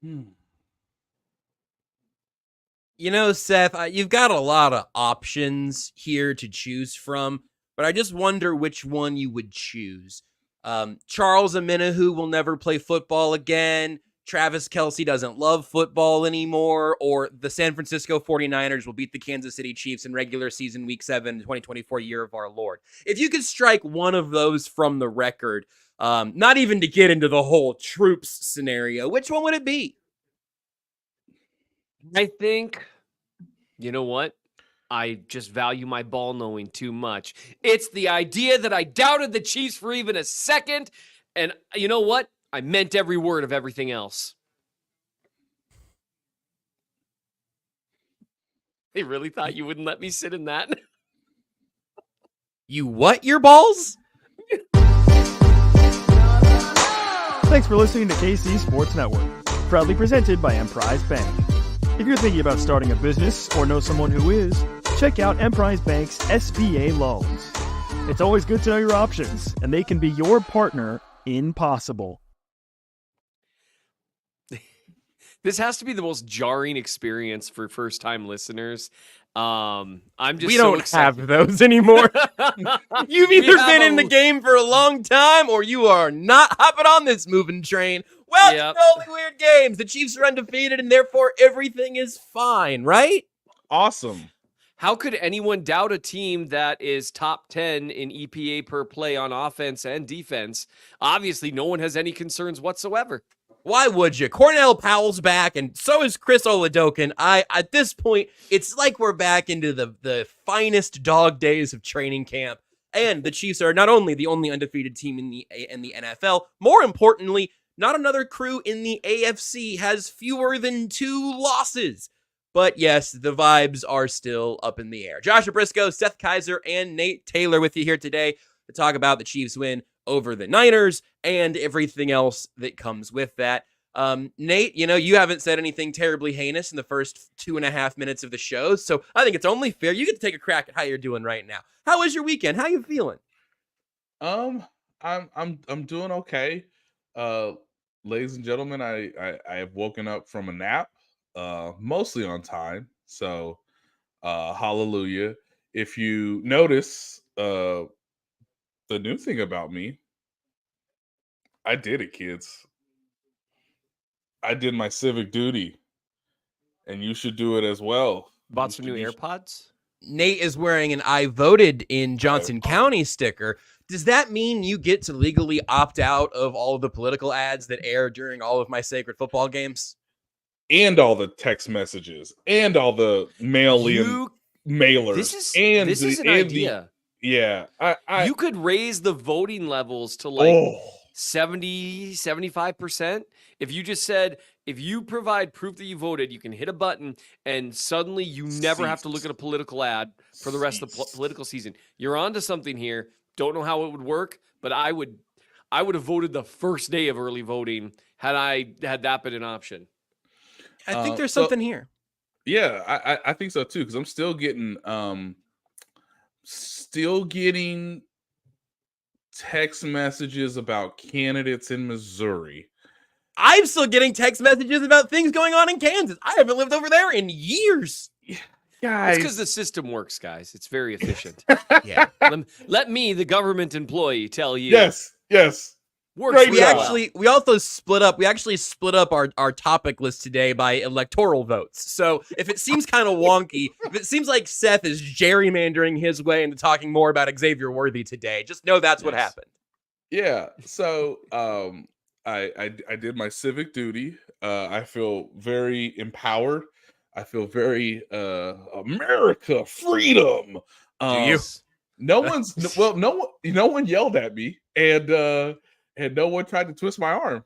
You know, Seth, you've got a lot of options here to choose from, but I just wonder which one you would choose. Charles Omenihu will never play football again. Travis Kelce doesn't love football anymore, or the San Francisco 49ers will beat the Kansas City Chiefs in regular season week 7, 2024 year of our Lord. If you could strike one of those from the record, not even to get into the whole troops scenario, which one would it be? I think, you know what? I just value my ball knowing too much. It's the idea that I doubted the Chiefs for even a second. And you know what? I meant every word of everything else. They really thought you wouldn't let me sit in that. You what, your balls? Thanks for listening to KC Sports Network, proudly presented by Emprise Bank. If you're thinking about starting a business or know someone who is, check out Emprise Bank's SBA loans. It's always good to know your options, and they can be your partner in possible. This has to be the most jarring experience for first-time listeners. I'm just we so don't excited. have those anymore. You've either been in the game for a long time or you are not hopping on this moving train. Welcome to Only Weird Games. The Chiefs are undefeated and therefore everything is fine, right? Awesome. How could anyone doubt a team that is top 10 in EPA per play on offense and defense? Obviously, no one has any concerns whatsoever. Why would you? Cornell Powell's back, and so is Chris Oladokun. At this point, it's like we're back into the finest dog days of training camp. And the Chiefs are not only the only undefeated team in the NFL, more importantly, not another crew in the AFC has fewer than 2 losses. But yes, the vibes are still up in the air. Joshua Brisco, Seth Keysor, and Nate Taylor with you here today to talk about the Chiefs' win over the Niners and everything else that comes with that. Nate, you know, you haven't said anything terribly heinous in the first 2.5 minutes of the show, so I think it's only fair you get to take a crack at how you're doing right now. How was your weekend? How you feeling? I'm doing okay. Ladies and gentlemen, I have woken up from a nap, mostly on time. So hallelujah. If you notice, the new thing about me, I did it, kids. I did my civic duty, and you should do it as well. Bought some new AirPods? Nate is wearing an I voted in Johnson County sticker. Does that mean you get to legally opt out of all of the political ads that air during all of my sacred football games? And all the text messages, and all the mailers. This is an idea. Yeah. You could raise the voting levels to like 70, 75%. If you just said, if you provide proof that you voted, you can hit a button and suddenly you never have to look at a political ad for the rest of the political season. You're onto something here. Don't know how it would work, but I would have voted the first day of early voting had that been an option. I think there's something here. Yeah, I think so too, because I'm still getting text messages about candidates in Missouri. I'm still getting text messages about things going on in Kansas. I haven't lived over there in years. Guys. It's because the system works, guys. It's very efficient. Yeah. Let me, the government employee, tell you. Yes. Works we also split up. We actually split up our topic list today by electoral votes. So if it seems kind of wonky, if it seems like Seth is gerrymandering his way into talking more about Xavier Worthy today, just know that's what happened. Yeah. So I did my civic duty. I feel very empowered. I feel very America, freedom. Do you? No one yelled at me, and no one tried to twist my arm,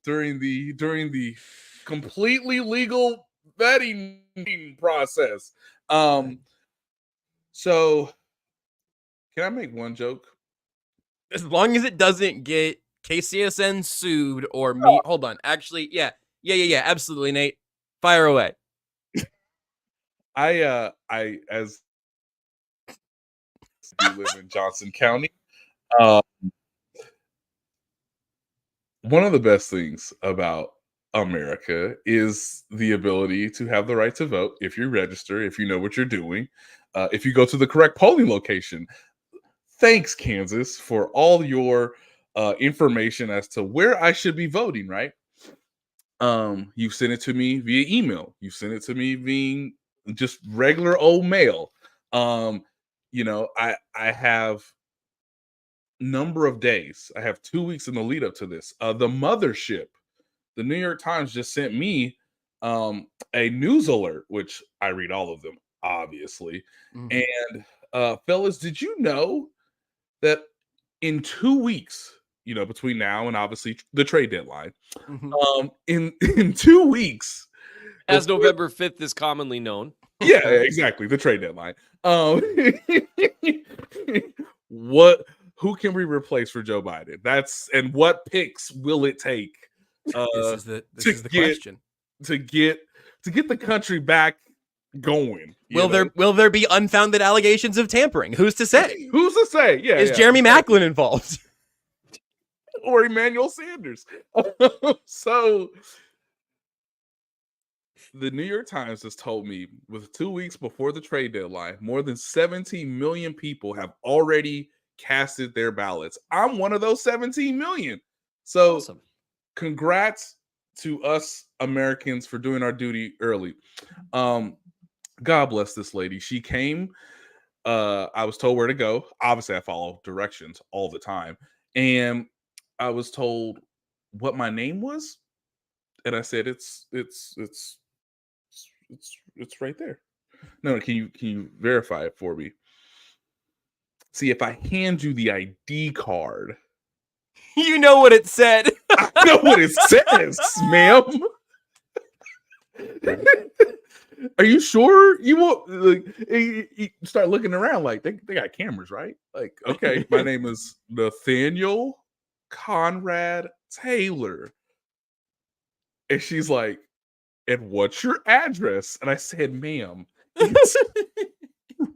during the completely legal vetting process. So can I make one joke? As long as it doesn't get KCSN sued or me. Hold on. Actually, yeah, absolutely, Nate. Fire away. I as you live in Johnson County. One of the best things about America is the ability to have the right to vote if you register, if you know what you're doing, if you go to the correct polling location. Thanks, Kansas, for all your information as to where I should be voting, right? You sent it to me via email. You sent it to me via just regular old mail. I have number of days. I have 2 weeks in the lead up to this. The mothership, the New York Times, just sent me a news alert, which I read all of them, obviously. And fellas, did you know that in 2 weeks, between now and obviously the trade deadline, in 2 weeks, As November 5th is commonly known. Yeah, exactly, the trade deadline. Who can we replace for Joe Biden? And what picks will it take? This is the question. To get the country back going. Will there be unfounded allegations of tampering? Who's to say? Who's to say? Yeah. Is Jeremy Macklin involved? Or Emmanuel Sanders? So the New York Times has told me, with 2 weeks before the trade deadline, more than 17 million people have already casted their ballots. I'm one of those 17 million. So awesome. Congrats to us Americans for doing our duty early. God bless this lady. She came. I was told where to go. Obviously, I follow directions all the time. And I was told what my name was. And I said, it's right there. No, can you verify it for me? See, if I hand you the ID card, you know what it said. I know what it says, ma'am. Are you sure you won't? You start looking around like they got cameras, right? Like, okay, my name is Nathaniel Conrad Taylor, and she's like, and what's your address? And I said, ma'am, it's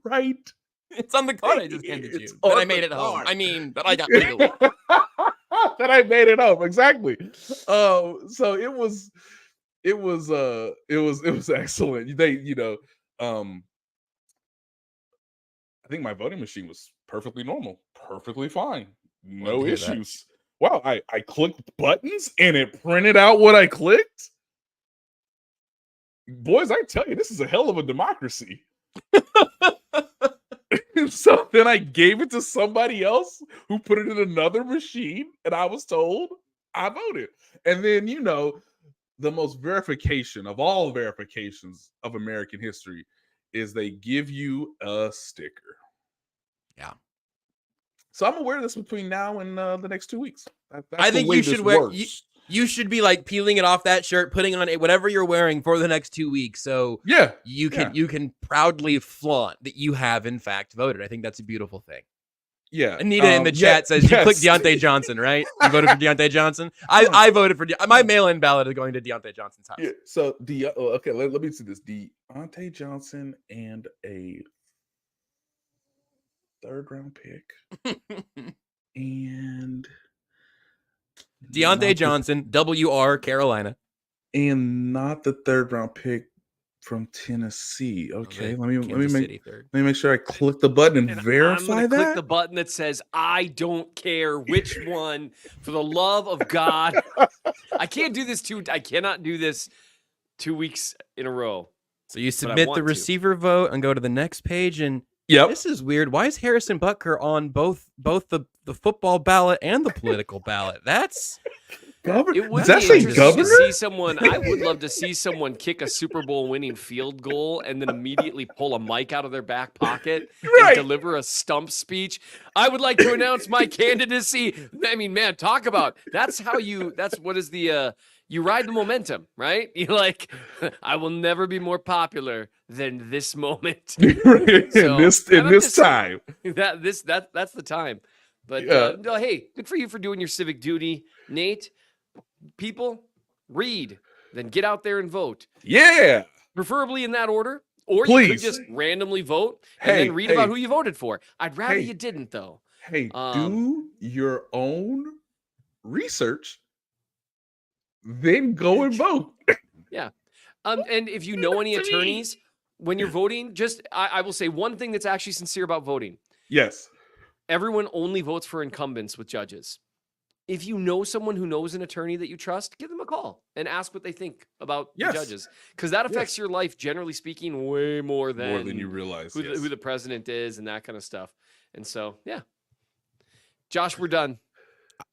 right. It's on the card I just handed you. That I made it home. I mean, that I got legally. That I made it home. Exactly. So it was excellent. I think my voting machine was perfectly normal, perfectly fine, no issues. Wow, I clicked buttons and it printed out what I clicked. Boys, I tell you, this is a hell of a democracy. And so then I gave it to somebody else who put it in another machine, and I was told I voted. And then, the most verification of all verifications of American history is they give you a sticker. Yeah. So I'm aware of this between now and the next 2 weeks. I think you should wear. You should be like peeling it off that shirt, putting on whatever you're wearing for the next 2 weeks. So you can proudly flaunt that you have in fact voted. I think that's a beautiful thing. Yeah. Anita in the chat says you clicked Deontay Johnson, right? You voted for Deontay Johnson. I voted for my mail-in ballot is going to Deontay Johnson's house. Yeah, so okay, let me see this. Deontay Johnson and a 3rd round pick. And Deontay Johnson, WR Carolina. And not the 3rd round pick from Tennessee. Okay, let me make sure I click the button and verify that. Click the button that says I don't care which one. For the love of God, I can't do this I cannot do this 2 weeks in a row. So you submit the receiver vote and go to the next page, and this is weird. Why is Harrison Butker on both the football ballot and the political ballot? That's It would be interesting to see someone. I would love to see someone kick a Super Bowl winning field goal and then immediately pull a mic out of their back pocket and deliver a stump speech. I would like to announce my candidacy. I mean, man, talk about that's what is the you ride the momentum, right? You're like, I will never be more popular than this moment. In this time. That's the time. But hey, good for you for doing your civic duty, Nate. People, read, then get out there and vote. Yeah. Preferably in that order. Or Please. You could just randomly vote and then read about who you voted for. I'd rather you didn't, though. Hey, do your own research. then go and vote. Yeah. And if you know any To me. attorneys, when you're voting, I will say one thing that's actually sincere about voting. Yes. Everyone only votes for incumbents with judges. If you know someone who knows an attorney that you trust, give them a call and ask what they think about the judges. Because that affects your life, generally speaking, way more than you realize. Who the president is and that kind of stuff. And so, yeah. Josh, we're done.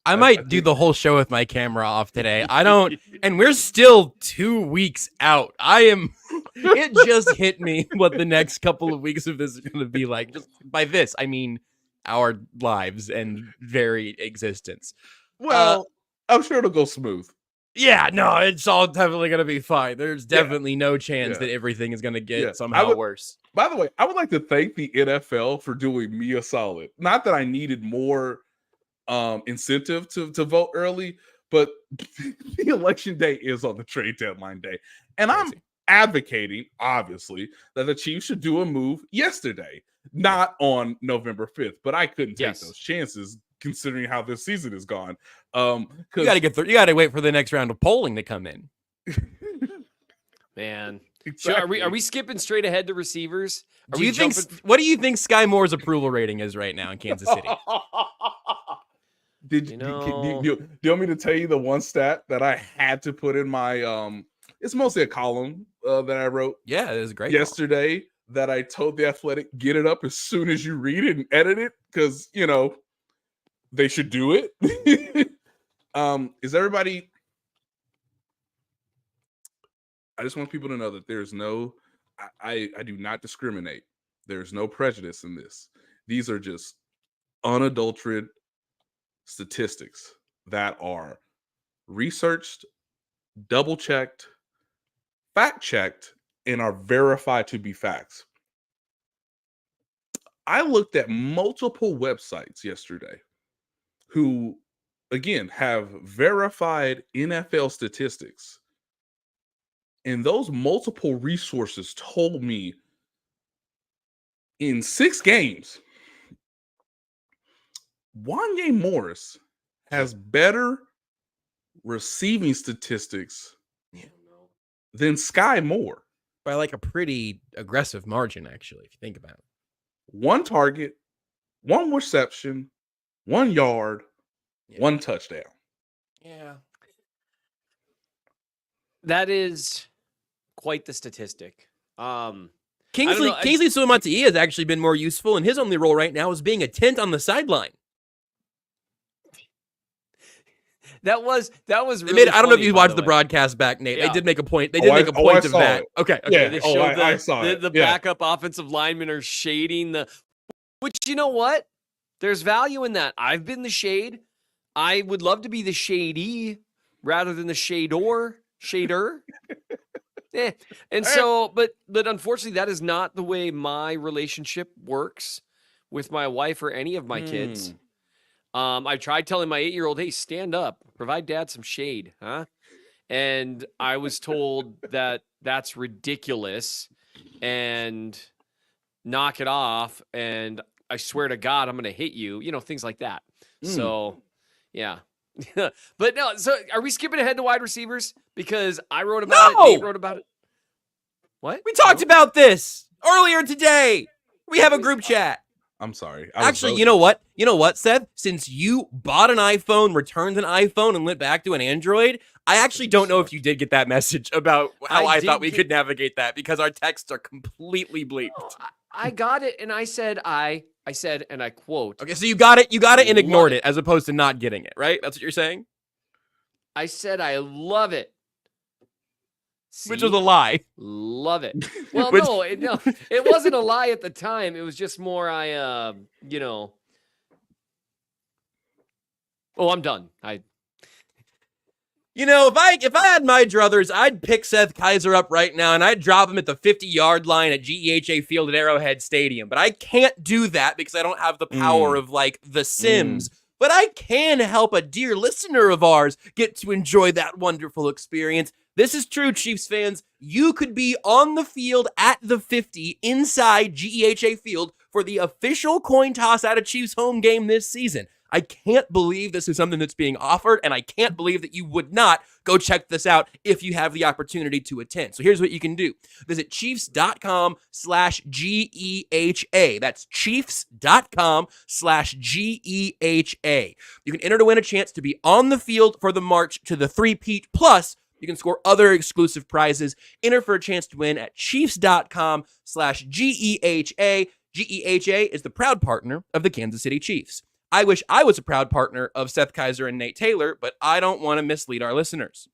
I might do the whole show with my camera off today. I don't, and we're still 2 weeks out. It just hit me what the next couple of weeks of this is going to be like. Just by this, I mean our lives and very existence. Well, I'm sure it'll go smooth. Yeah, no, it's all definitely going to be fine. There's definitely no chance that everything is going to get somehow worse. By the way, I would like to thank the NFL for doing me a solid. Not that I needed more incentive to vote early, but the election day is on the trade deadline day. And I'm advocating, obviously, that the Chiefs should do a move yesterday, not on November 5th. But I couldn't take those chances considering how this season is gone. You got to wait for the next round of polling to come in. Man. Exactly. So are we skipping straight ahead to receivers? What do you think Sky Moore's approval rating is right now in Kansas City? Do you want me to tell you the one stat that I had to put in my it's mostly a column that I wrote it was great yesterday that I told The Athletic, get it up as soon as you read it and edit it, because they should do it. Is everybody, I just want people to know that there's no, I do not discriminate. There's no prejudice in this. These are just unadulterated statistics that are researched, double-checked, fact-checked, and are verified to be facts. I looked at multiple websites yesterday who, again, have verified NFL statistics. And those multiple resources told me in 6 games, Wanye Morris has better receiving statistics than Sky Moore. By like a pretty aggressive margin, actually, if you think about it. 1 target, 1 reception, 1 yard, 1 touchdown. Yeah. That is quite the statistic. Kingsley Suamataia has actually been more useful, and his only role right now is being a tent on the sideline. That was really I don't know if you watched the broadcast back, Nate. Yeah. They did make a point. They did make a point of that. Okay. Yeah. They showed I saw it. the backup offensive linemen are shading which, you know what? There's value in that. I've been the shade. I would love to be the shadee rather than the shader. And so, but unfortunately, that is not the way my relationship works with my wife or any of my kids. I tried telling my 8-year-old, hey, stand up, provide dad some shade, huh? And I was told that that's ridiculous and knock it off. And I swear to God, I'm going to hit you, things like that. So, yeah. But no, so are we skipping ahead to wide receivers? Because I wrote about it. Nate wrote about it. What? We talked about this earlier today. We have a group chat. I'm sorry. Actually, you know what? You know what, Seth? Since you bought an iPhone, returned an iPhone, and went back to an Android, I actually don't know if you did get that message about how I thought we could navigate that, because our texts are completely bleeped. I got it, and I said, and I quote. Okay, so you got it and ignored it, as opposed to not getting it, right? That's what you're saying? I said, I love it. See? Which was a lie. Love it. Well, no, it wasn't a lie at the time. It was just more Oh, I'm done. If I had my druthers, I'd pick Seth Keysor up right now and I'd drop him at the 50-yard line at GEHA Field at Arrowhead Stadium. But I can't do that because I don't have the power of The Sims. But I can help a dear listener of ours get to enjoy that wonderful experience. This is true, Chiefs fans. You could be on the field at the 50 inside GEHA Field for the official coin toss at a Chiefs home game this season. I can't believe this is something that's being offered, and I can't believe that you would not go check this out if you have the opportunity to attend. So here's what you can do. Visit Chiefs.com/GEHA. That's Chiefs.com/GEHA. You can enter to win a chance to be on the field for the march to the three-peat, plus you can score other exclusive prizes. Enter for a chance to win at Chiefs.com/GEHA. GEHA is the proud partner of the Kansas City Chiefs. I wish I was a proud partner of Seth Keysor and Nate Taylor, but I don't want to mislead our listeners.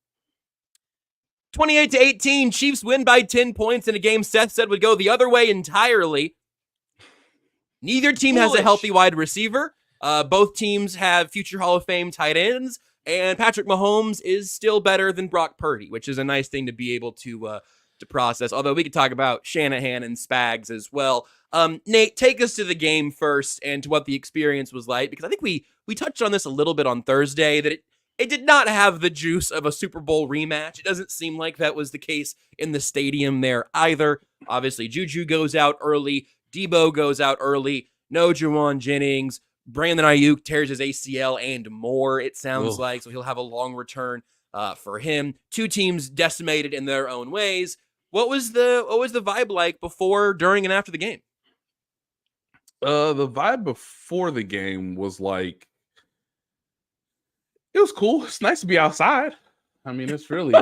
28-18, Chiefs win by 10 points in a game Seth said would go the other way entirely. Neither team has a healthy wide receiver. Both teams have future Hall of Fame tight ends, and Patrick Mahomes is still better than Brock Purdy, which is a nice thing to be able to process. Although we could talk about Shanahan and Spags as well. Nate, take us to the game first and to what the experience was like, because I think we touched on this a little bit on Thursday, that it did not have the juice of a Super Bowl rematch. It doesn't seem like that was the case in the stadium there either. Obviously, Juju goes out early. Debo goes out early. No Juwan Jennings. Brandon Ayuk tears his ACL and more, it sounds like. So he'll have a long return for him. Two teams decimated in their own ways. What was the vibe like before, during, and after the game? The vibe before the game was like, it was cool. It's nice to be outside. I mean, it's really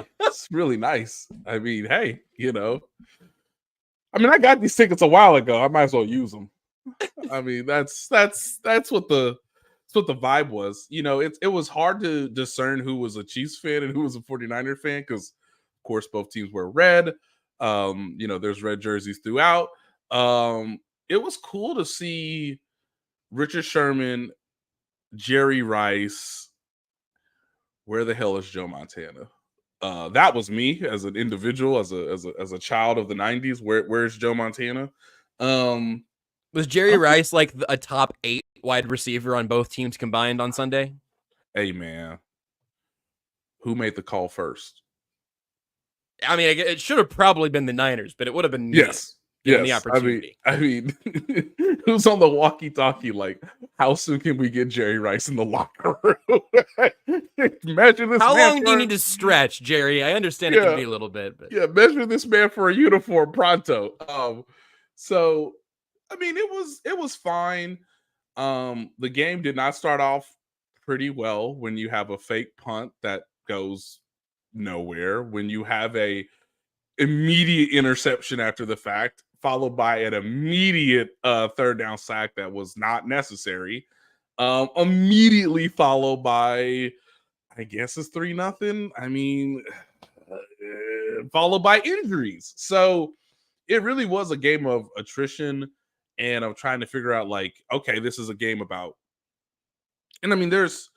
nice. I mean, hey, I got these tickets a while ago. I might as well use them. I mean, that's what the vibe was. It was hard to discern who was a Chiefs fan and who was a 49er fan, because of course both teams wear red. There's red jerseys throughout. It was cool to see Richard Sherman, Jerry Rice. Where the hell is Joe Montana? That was me as an individual, as a child of the 90s. Where's Joe Montana? Was Jerry Rice like a top 8 wide receiver on both teams combined on Sunday? Hey, man. Who made the call first? I mean, it should have probably been the Niners, but it would have been yes. The opportunity. I mean, who's on the walkie-talkie? Like, how soon can we get Jerry Rice in the locker room? Measure this. How long do you need to stretch, Jerry? I understand it can be a little bit, but measure this man for a uniform pronto. So, I mean, it was fine. The game did not start off pretty well when you have a fake punt that goes nowhere, when you have a immediate interception after the fact, followed by an immediate third down sack that was not necessary. Immediately followed by, I guess it's 3-0. I mean, followed by injuries. So it really was a game of attrition, and of trying to figure out, like, okay, this is a game about, and I mean, there's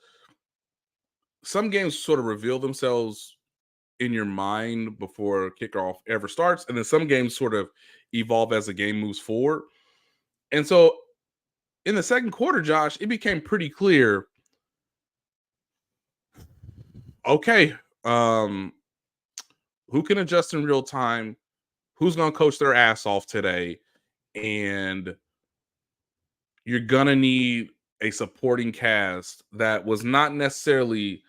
some games sort of reveal themselves in your mind before kickoff ever starts, and then some games sort of evolve as the game moves forward. And so in the second quarter, Josh, it became pretty clear, okay, who can adjust in real time, who's going to coach their ass off today, and you're going to need a supporting cast that was not necessarily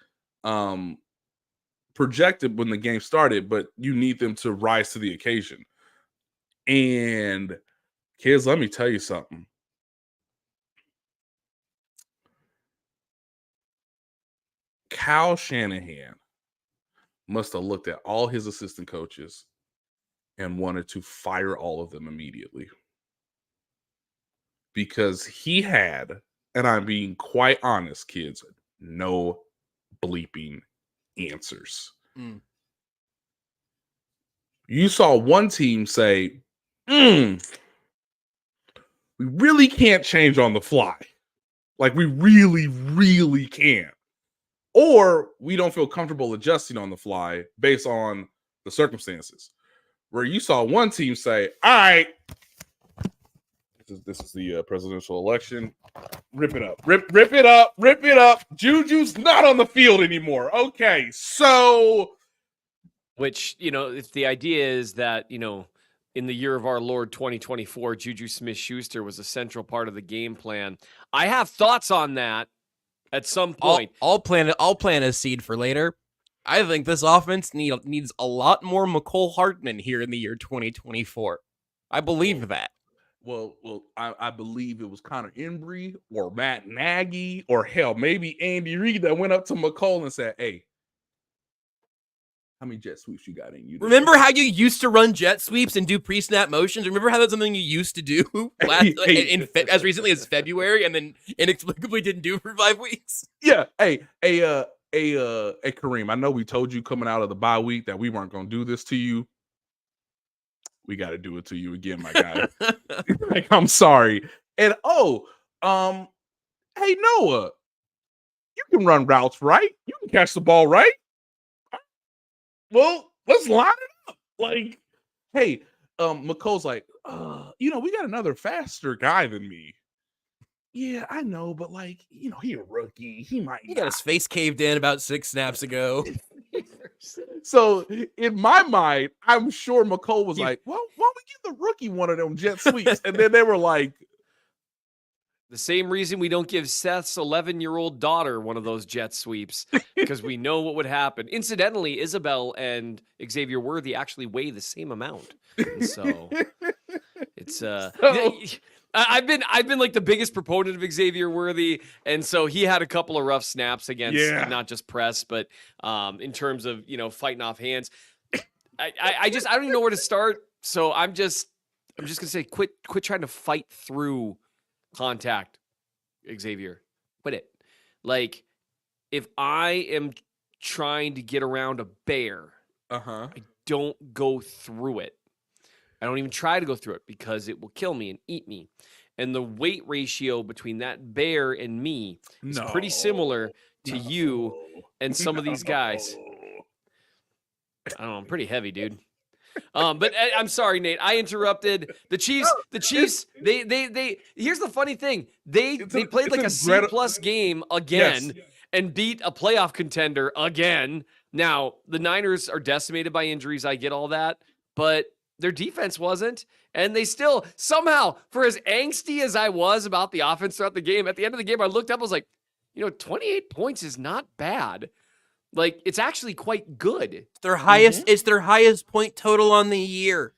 projected when the game started, but you need them to rise to the occasion. And kids, let me tell you something. Kyle Shanahan must have looked at all his assistant coaches and wanted to fire all of them immediately, because he had, and I'm being quite honest, kids, no bleeping answers. You saw one team say, we really can't change on the fly. Like, we really, really can't. Or we don't feel comfortable adjusting on the fly based on the circumstances. Where you saw one team say, all right, this is the presidential election. Rip it up. Rip it up. Rip it up. Juju's not on the field anymore. Okay, so. Which, if the idea is that, in the year of our Lord 2024, Juju Smith-Schuster was a central part of the game plan. I have thoughts on that. At some point. I'll plant a seed for later. I think this offense needs a lot more McCole Hardman here in the year 2024. I believe that. Well, I believe it was Connor Embry or Matt Nagy or hell, maybe Andy Reid that went up to McCole and said, "Hey, how many jet sweeps you got in you?" Remember how you used to run jet sweeps and do pre-snap motions? Remember how that's something you used to do as recently as February and then inexplicably didn't do for 5 weeks? Yeah. Hey, Kareem, I know we told you coming out of the bye week that we weren't going to do this to you. We got to do it to you again, my guy. Like, I'm sorry. And hey, Noah, you can run routes, right? You can catch the ball, right? Well, let's line it up. Like, hey, McCole's like, we got another faster guy than me. Yeah, I know, but like, he a rookie. He got his face caved in about 6 snaps ago. So in my mind, I'm sure McCole was like, well, why don't we give the rookie one of them jet sweeps? And then they were like, the same reason we don't give Seth's 11-year-old daughter one of those jet sweeps, because we know what would happen. Incidentally, Isabel and Xavier Worthy actually weigh the same amount. And so it's I've been like the biggest proponent of Xavier Worthy, and so he had a couple of rough snaps against not just press, but in terms of fighting off hands. I don't even know where to start. So I'm just gonna say quit trying to fight through contact, Xavier. Quit it. Like, if I am trying to get around a bear, I don't go through it. I don't even try to go through it because it will kill me and eat me. And the weight ratio between that bear and me is pretty similar to you and some of these guys. I don't know. I'm pretty heavy, dude. But I'm sorry, Nate. I interrupted. The Chiefs. They. Here's the funny thing. They played like a C+ game again and beat a playoff contender again. Now the Niners are decimated by injuries. I get all that, but their defense wasn't, and they still somehow, for as angsty as I was about the offense throughout the game, at the end of the game, I looked up. I was like, 28 points is not bad. Like, it's actually quite good. It's their highest. It's their highest point total on the year.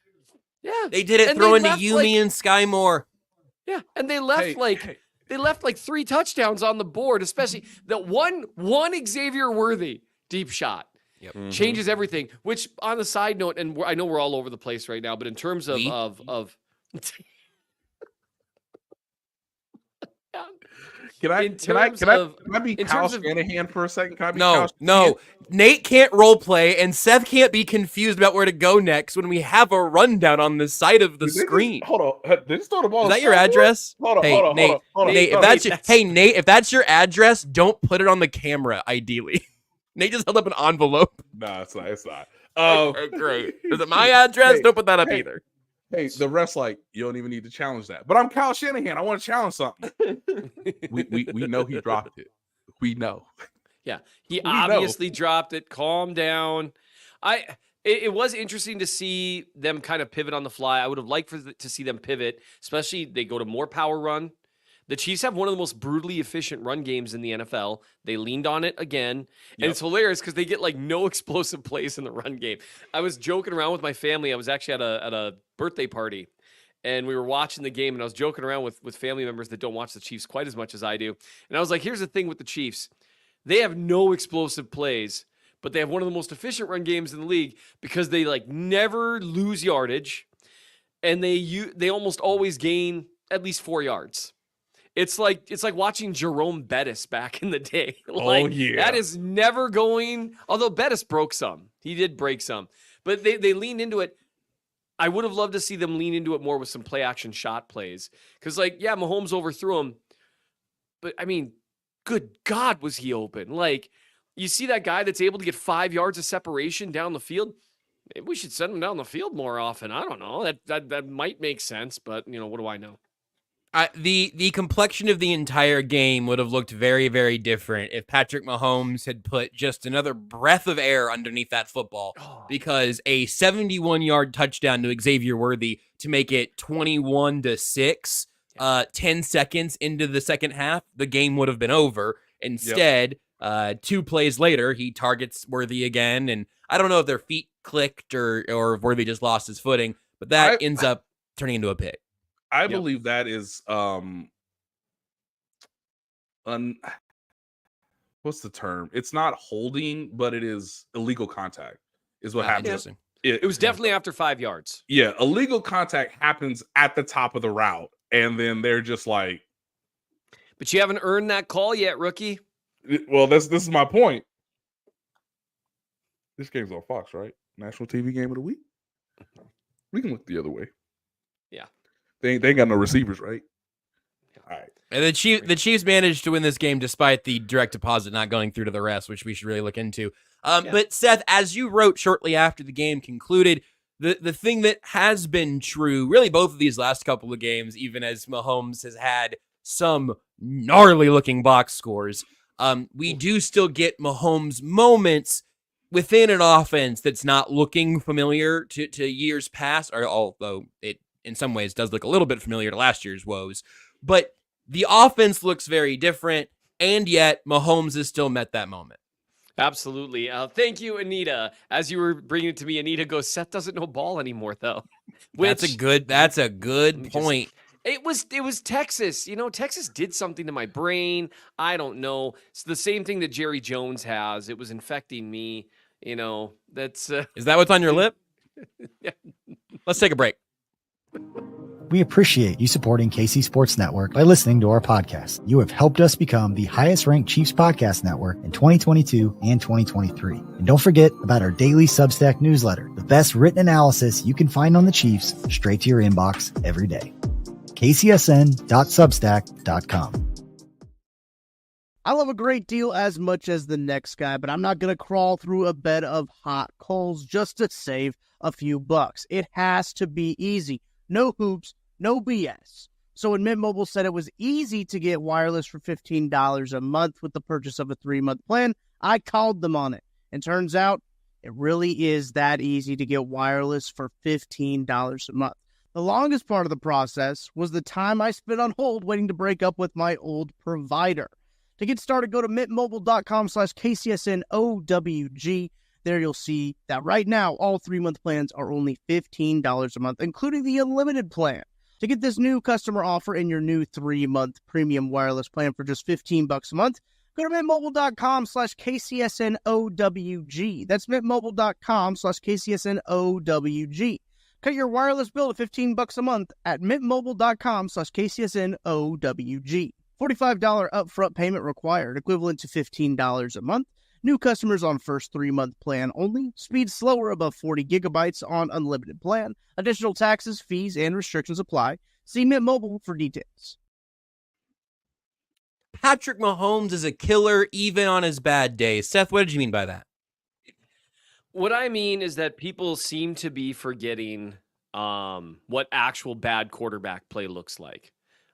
Yeah, they did it throwing to Yumi and Sky Moore. Yeah, and they left they left like 3 touchdowns on the board, especially the one Xavier Worthy deep shot. Yep. Changes everything. Which, on the side note, and I know we're all over the place right now, but in terms of Can I be Kyle Shanahan for a second? Can I be No. Nate can't role play, and Seth can't be confused about where to go next when we have a rundown on the side of the screen. Hold on. They just throw the ball. Is that your address? Hold on. Nate, if that's your address, don't put it on the camera, ideally. Nate just held up an envelope. No, it's not. Okay, great. Is it my address? Don't put that up either. Hey, the ref's like, you don't even need to challenge that. But I'm Kyle Shanahan. I want to challenge something. we know he dropped it. We know. Yeah, he obviously dropped it. Calm down. It was interesting to see them kind of pivot on the fly. I would have liked to see them pivot, especially they go to more power run. The Chiefs have one of the most brutally efficient run games in the NFL. They leaned on it again. And it's hilarious because they get like no explosive plays in the run game. I was joking around with my family. I was actually at a birthday party, and we were watching the game, and I was joking around with family members that don't watch the Chiefs quite as much as I do. And I was like, here's the thing with the Chiefs. They have no explosive plays, but they have one of the most efficient run games in the league because they like never lose yardage, and they almost always gain at least 4 yards. It's like watching Jerome Bettis back in the day. That is never going. Although Bettis broke some, he did break some, but they leaned into it. I would have loved to see them lean into it more with some play action shot plays, because Mahomes overthrew him, but I mean, good God, was he open? Like, you see that guy that's able to get 5 yards of separation down the field. Maybe we should send him down the field more often. I don't know. That might make sense, but what do I know? The complexion of the entire game would have looked very, very different if Patrick Mahomes had put just another breath of air underneath that football, because a 71-yard touchdown to Xavier Worthy to make it 21-6, 10 seconds into the second half, the game would have been over. Instead, 2 plays later, he targets Worthy again, and I don't know if their feet clicked or if Worthy just lost his footing, but that ends up turning into a pick. I believe that is what's the term? It's not holding, but it is illegal contact. Is what happened. Interesting. It was definitely after 5 yards. Yeah, illegal contact happens at the top of the route, and then they're just like, but you haven't earned that call yet, rookie. Well, this is my point. This game's on Fox, right? National TV game of the week. We can look the other way. Yeah, they ain't got no receivers, right? All right. And the Chiefs managed to win this game despite the direct deposit not going through to the refs, which we should really look into. But Seth, as you wrote shortly after the game concluded, the thing that has been true, really both of these last couple of games, even as Mahomes has had some gnarly looking box scores, we do still get Mahomes moments within an offense that's not looking familiar to years past, or although it in some ways does look a little bit familiar to last year's woes. But the offense looks very different, and yet Mahomes has still met that moment. Absolutely. Thank you, Anita. As you were bringing it to me, Anita goes, Seth doesn't know ball anymore, though. That's a good point. It was Texas. Texas did something to my brain. I don't know. It's the same thing that Jerry Jones has. It was infecting me. That's Is that what's on your lip? Yeah. Let's take a break. We appreciate you supporting KC Sports Network by listening to our podcast. You have helped us become the highest ranked Chiefs podcast network in 2022 and 2023. And don't forget about our daily Substack newsletter, the best written analysis you can find on the Chiefs straight to your inbox every day. kcsn.substack.com. I love a great deal as much as the next guy, but I'm not going to crawl through a bed of hot coals just to save a few bucks. It has to be easy. No hoops, no BS. So when Mint Mobile said it was easy to get wireless for $15 a month with the purchase of a 3-month plan, I called them on it. And turns out it really is that easy to get wireless for $15 a month. The longest part of the process was the time I spent on hold waiting to break up with my old provider. To get started, go to mintmobile.com/KCSNOWG. There you'll see that right now, all 3-month plans are only $15 a month, including the unlimited plan. To get this new customer offer and your new 3-month premium wireless plan for just $15 a month, go to mintmobile.com/KCSNOWG. That's mintmobile.com/KCSNOWG. Cut your wireless bill to $15 a month at mintmobile.com/KCSNOWG. $45 upfront payment required, equivalent to $15 a month. New customers on first 3-month plan only. Speed slower above 40 gigabytes on unlimited plan. Additional taxes, fees, and restrictions apply. See Mint Mobile for details. Patrick Mahomes is a killer even on his bad days. Seth, what did you mean by that? What I mean is that people seem to be forgetting what actual bad quarterback play looks like.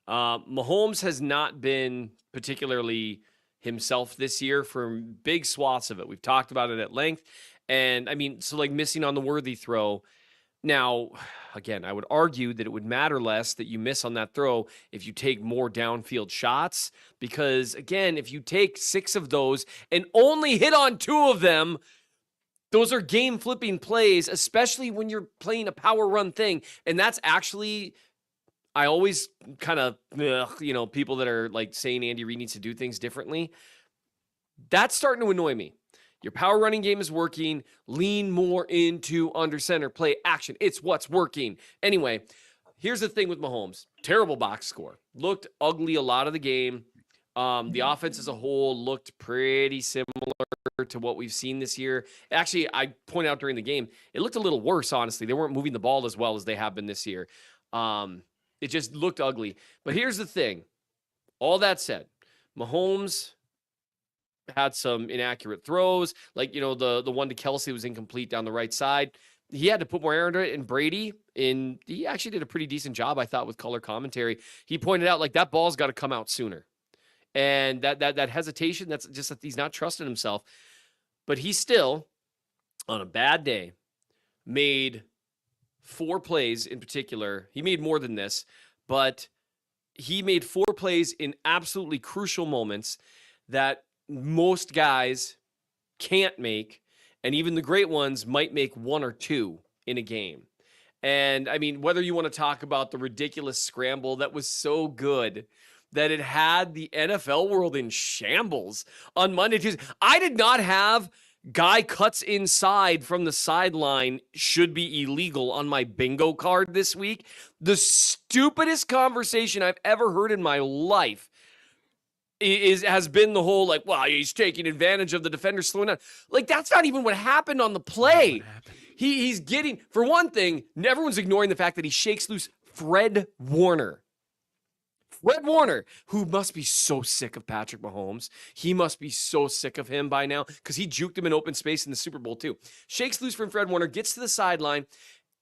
Mahomes has not been particularly himself this year for big swaths of it. We've talked about it at length. And I mean, so like missing on the Worthy throw. Now, again, I would argue that it would matter less that you miss on that throw if you take more downfield shots. Because again, if you take 6 of those and only hit on 2 of them, those are game-flipping plays, especially when you're playing a power run thing. And that's actually, I always kind of, people that are like saying Andy Reid needs to do things differently. That's starting to annoy me. Your power running game is working. Lean more into under center, play action. It's what's working. Anyway, here's the thing with Mahomes. Terrible box score. Looked ugly a lot of the game. The offense as a whole looked pretty similar to what we've seen this year. Actually, I pointed out during the game, it looked a little worse, honestly. They weren't moving the ball as well as they have been this year. It just looked ugly. But here's the thing. All that said, Mahomes had some inaccurate throws. Like, the one to Kelsey was incomplete down the right side. He had to put more air under it. And Brady, he actually did a pretty decent job, I thought, with color commentary. He pointed out, like, that ball's got to come out sooner. And that hesitation, that's just that he's not trusting himself. But he still, on a bad day, made 4 plays in particular. He made more than this, but he made 4 plays in absolutely crucial moments that most guys can't make, and even the great ones might make one or two in a game. And I mean, whether you want to talk about the ridiculous scramble that was so good that it had the NFL world in shambles on Monday, Tuesday. I did not have guy cuts inside from the sideline should be illegal on my bingo card this week. The stupidest conversation I've ever heard in my life has been the whole like, well, he's taking advantage of the defender slowing down. Like, that's not even what happened on the play. He's getting, for one thing, everyone's ignoring the fact that he shakes loose Fred Warner. Fred Warner, who must be so sick of Patrick Mahomes. He must be so sick of him by now because he juked him in open space in the Super Bowl too. Shakes loose from Fred Warner, gets to the sideline,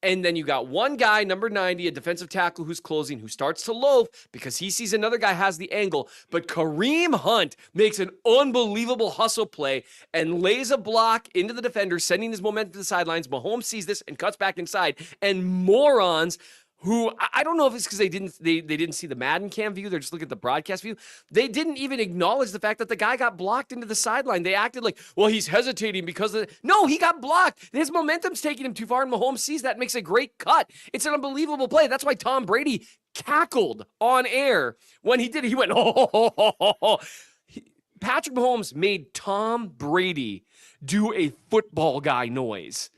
and then you got one guy, number 90, a defensive tackle who's closing, who starts to loaf because he sees another guy has the angle. But Kareem Hunt makes an unbelievable hustle play and lays a block into the defender, sending his momentum to the sidelines. Mahomes sees this and cuts back inside. And morons who, I don't know if it's because they didn't see the Madden cam view, they're just looking at the broadcast view. They didn't even acknowledge the fact that the guy got blocked into the sideline. They acted like, well, he's hesitating because of no, he got blocked. His momentum's taking him too far, and Mahomes sees that and makes a great cut. It's an unbelievable play. That's why Tom Brady cackled on air when he did it. He went, oh. Patrick Mahomes made Tom Brady do a football guy noise.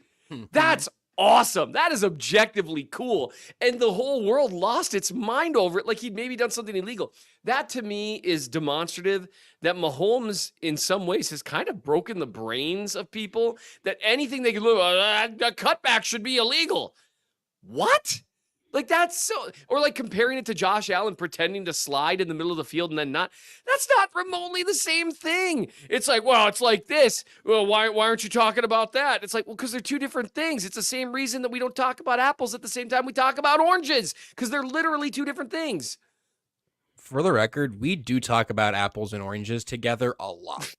That's awesome. That is objectively cool. And the whole world lost its mind over it like he'd maybe done something illegal. That to me is demonstrative that Mahomes in some ways has kind of broken the brains of people that anything they can look at, a cutback should be illegal. What? Like that's so, or like comparing it to Josh Allen pretending to slide in the middle of the field and then not. That's not remotely the same thing. It's like, well, it's like this. Well, why aren't you talking about that? It's like, well, because they're two different things. It's the same reason that we don't talk about apples at the same time we talk about oranges, because they're literally two different things. For the record, we do talk about apples and oranges together a lot.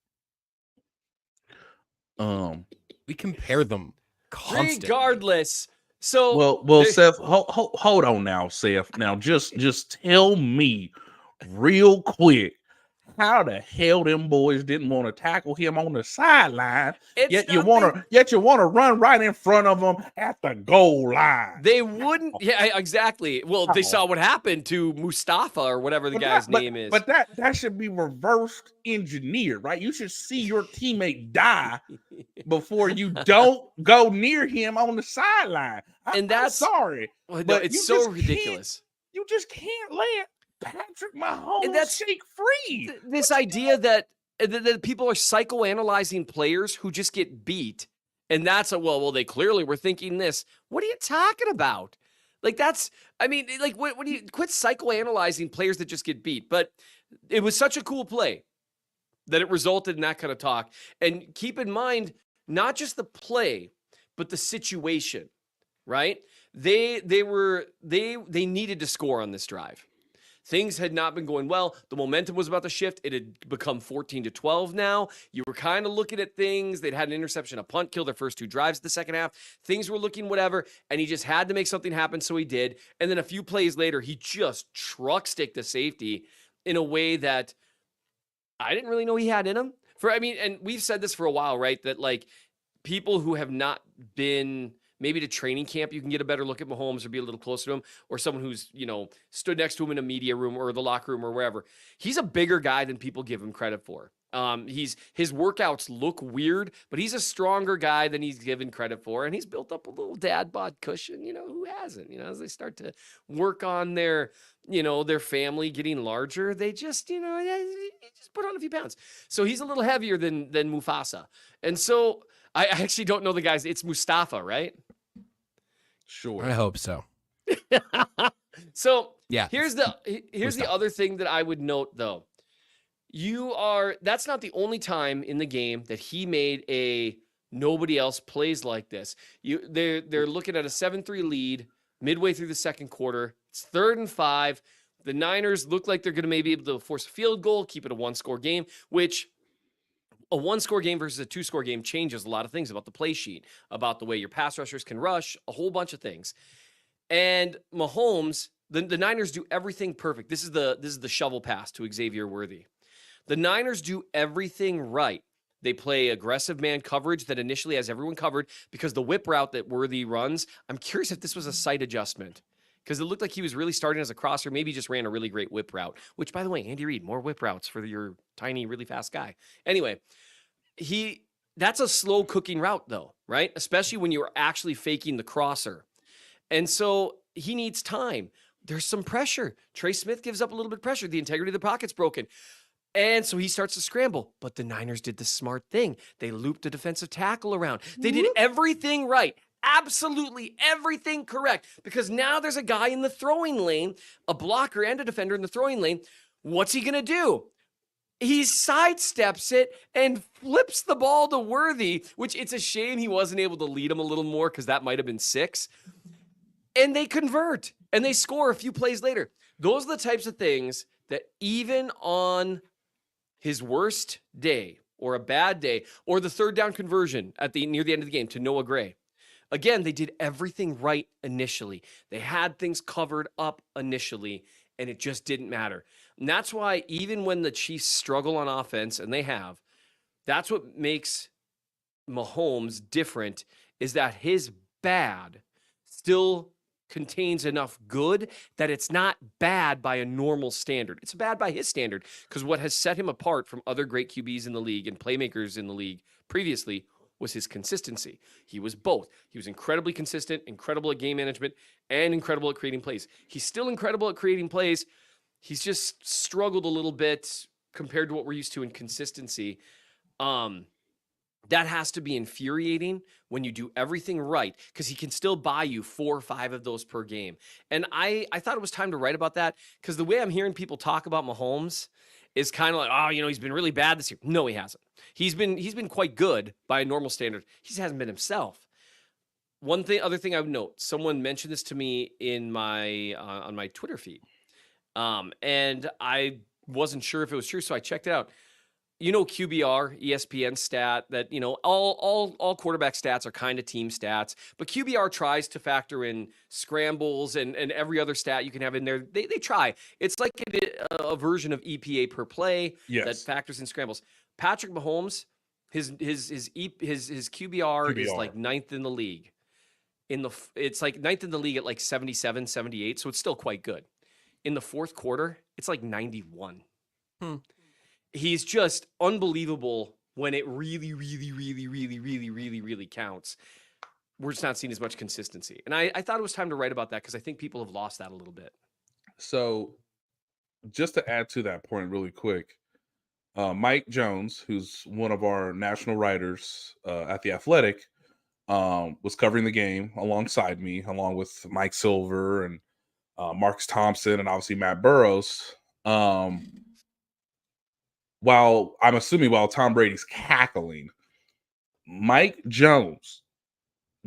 We compare them constantly. Regardless. So well, Seth, hold on now, Seth. Now, just tell me real quick how the hell them boys didn't want to tackle him on the sideline, yet you want to run right in front of them at the goal line. They wouldn't. Yeah, exactly. Well, they saw what happened to Mustafa or whatever the guy's name is. But that should be reversed engineered, right? You should see your teammate die before you don't go near him on the sideline. And that's sorry, well, but it's so ridiculous. You just can't let Patrick Mahomes shake free. This idea that people are psychoanalyzing players who just get beat, and that's well, they clearly were thinking this. What are you talking about? Like that's, I mean, like what do you quit psychoanalyzing players that just get beat? But it was such a cool play that it resulted in that kind of talk. And keep in mind, not just the play, but the situation, right? They needed to score on this drive. Things had not been going well. The momentum was about to shift. It had become 14-12 now. You were kind of looking at things. They'd had an interception, a punt, killed their first two drives of the second half. Things were looking whatever, and he just had to make something happen, so he did. And then a few plays later, he just truck sticked the safety in a way that I didn't really know he had in him. And we've said this for a while, right? That like people who have not been maybe to training camp, you can get a better look at Mahomes or be a little closer to him, or someone who's, stood next to him in a media room or the locker room or wherever. He's a bigger guy than people give him credit for. His workouts look weird, but he's a stronger guy than he's given credit for. And he's built up a little dad bod cushion, who hasn't, as they start to work on their family getting larger, they just, just put on a few pounds. So he's a little heavier than Mufasa. And so I actually don't know the guys. It's Mustafa, right? Sure. I hope so. So yeah, here's the other thing that I would note though. That's not the only time in the game that he made a nobody else plays like this. They're looking at a 7-3 lead midway through the second quarter. It's 3rd and 5. The Niners look like they're going to maybe be able to force a field goal, keep it a 1-score game, which a 1-score game versus a 2-score game changes a lot of things about the play sheet, about the way your pass rushers can rush, a whole bunch of things. And Mahomes, the Niners do everything perfect. This is the shovel pass to Xavier Worthy. The Niners do everything right. They play aggressive man coverage that initially has everyone covered because the whip route that Worthy runs, I'm curious if this was a sight adjustment because it looked like he was really starting as a crosser. Maybe he just ran a really great whip route, which, by the way, Andy Reid, more whip routes for your tiny, really fast guy. Anyway, that's a slow cooking route, though, right? Especially when you're actually faking the crosser. And so he needs time. There's some pressure. Trey Smith gives up a little bit of pressure. The integrity of the pocket's broken. And so he starts to scramble. But the Niners did the smart thing. They looped a defensive tackle around. They did everything right. Absolutely everything correct. Because now there's a guy in the throwing lane, a blocker and a defender in the throwing lane. What's he going to do? He sidesteps it and flips the ball to Worthy, which it's a shame he wasn't able to lead him a little more because that might have been 6. And they convert and they score a few plays later. Those are the types of things that even on his worst day or a bad day or the third down conversion near the end of the game to Noah Gray. Again, they did everything right initially. They had things covered up initially, and it just didn't matter. And that's why even when the Chiefs struggle on offense, and they have, that's what makes Mahomes different, is that his bad still contains enough good that it's not bad by a normal standard. It's bad by his standard because what has set him apart from other great QBs in the league and playmakers in the league previously was his consistency. He was both. He was incredibly consistent, incredible at game management, and incredible at creating plays. He's still incredible at creating plays. He's just struggled a little bit compared to what we're used to in consistency. That has to be infuriating when you do everything right because he can still buy you 4 or 5 of those per game. And I thought it was time to write about that because the way I'm hearing people talk about Mahomes is kind of like, oh, he's been really bad this year. No, he hasn't. He's been quite good by a normal standard. He just hasn't been himself. Other thing I would note, someone mentioned this to me in my on my Twitter feed, and I wasn't sure if it was true, so I checked it out. QBR, ESPN stat that, all quarterback stats are kind of team stats, but QBR tries to factor in scrambles and every other stat you can have in there. They try. It's like a version of EPA per play that factors in scrambles. Patrick Mahomes, his QBR is like 9th in the league. It's like 9th in the league at like 77, 78, so it's still quite good. In the fourth quarter, it's like 91. He's just unbelievable when it really, really, really, really, really, really, really counts. We're just not seeing as much consistency. And I thought it was time to write about that because I think people have lost that a little bit. So just to add to that point really quick, Mike Jones, who's one of our national writers at The Athletic, was covering the game alongside me, along with Mike Silver and Marcus Thompson and obviously Matt Burrows. While Tom Brady's cackling, Mike Jones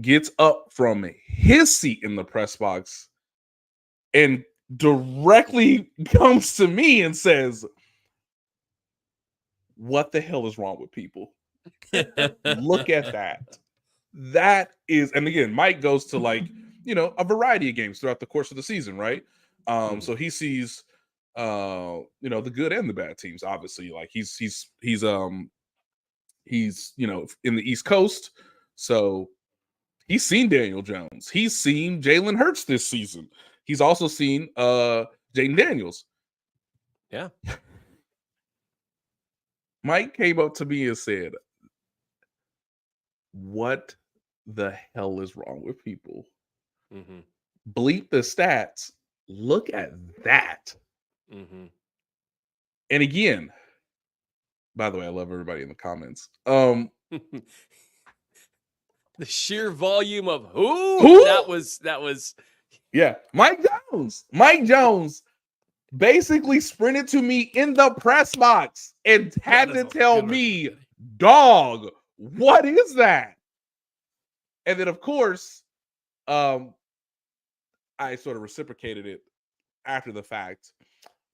gets up from his seat in the press box and directly comes to me and says, "What the hell is wrong with people? Look at that." That is, and again, Mike goes to a variety of games throughout the course of the season, right? So he sees the good and the bad teams, obviously. Like he's in the East Coast, so he's seen Daniel Jones, he's seen Jalen Hurts this season, he's also seen Jaden Daniels. Yeah. Mike came up to me and said, "What the hell is wrong with people? Bleep the stats. Look at that." And again, by the way, I love everybody in the comments. The sheer volume of who? That was yeah. Mike Jones basically sprinted to me in the press box and had to tell me, "Dog, what is that?" And then of course, I sort of reciprocated it after the fact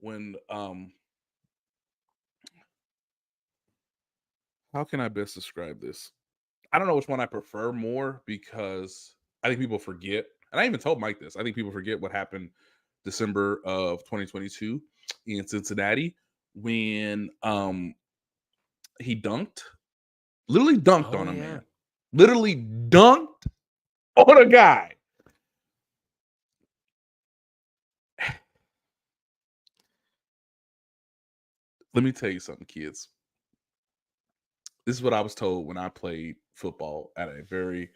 when how can I best describe this? I don't know which one I prefer more because I think people forget, and I even told Mike this, I think people forget what happened December of 2022 in Cincinnati when he dunked, literally dunked on a yeah. man, literally dunked on a guy. Let me tell you something, kids. This is what I was told when I played football at a very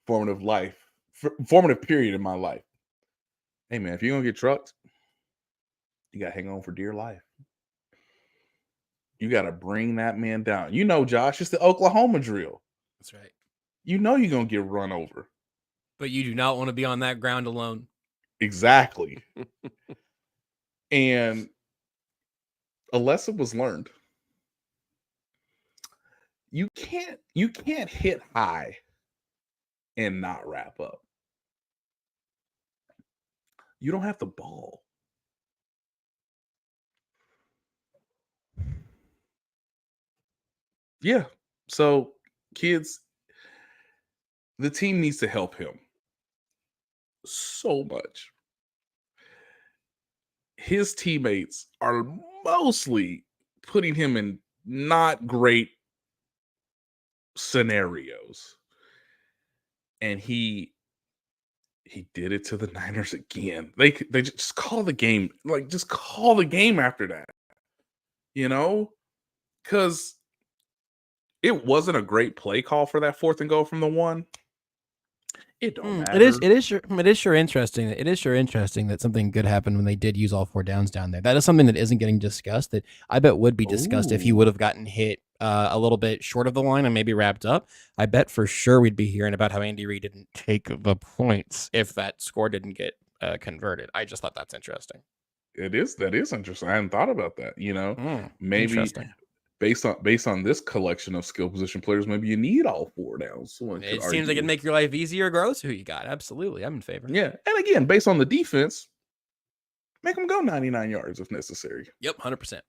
formative period in my life. Hey man, if you're gonna get trucked, you gotta hang on for dear life. You gotta bring that man down. You know, Josh, it's the Oklahoma drill. That's right. You know you're gonna get run over. But you do not want to be on that ground alone. Exactly. And a lesson was learned. You can't hit high and not wrap up. You don't have the ball. Yeah. So, kids, the team needs to help him so much. His teammates are mostly putting him in not great scenarios. And he did it to the Niners again. They just call the game, like just call the game after that. You know? Cuz it wasn't a great play call for that 4th and goal from the 1. It don't matter. It is sure interesting. It is sure interesting that something good happened when they did use all 4 downs down there. That is something that isn't getting discussed. That I bet would be discussed if he would have gotten hit a little bit short of the line and maybe wrapped up. I bet for sure we'd be hearing about how Andy Reid didn't take the points if that score didn't get converted. I just thought that's interesting. That is interesting. I hadn't thought about that. You know, maybe based on this collection of skill position players, maybe you need all 4 downs. It seems like it'd make your life easier, gross. Who you got? Absolutely, I'm in favor. Yeah, and again, based on the defense, make them go 99 yards if necessary. Yep, 100%.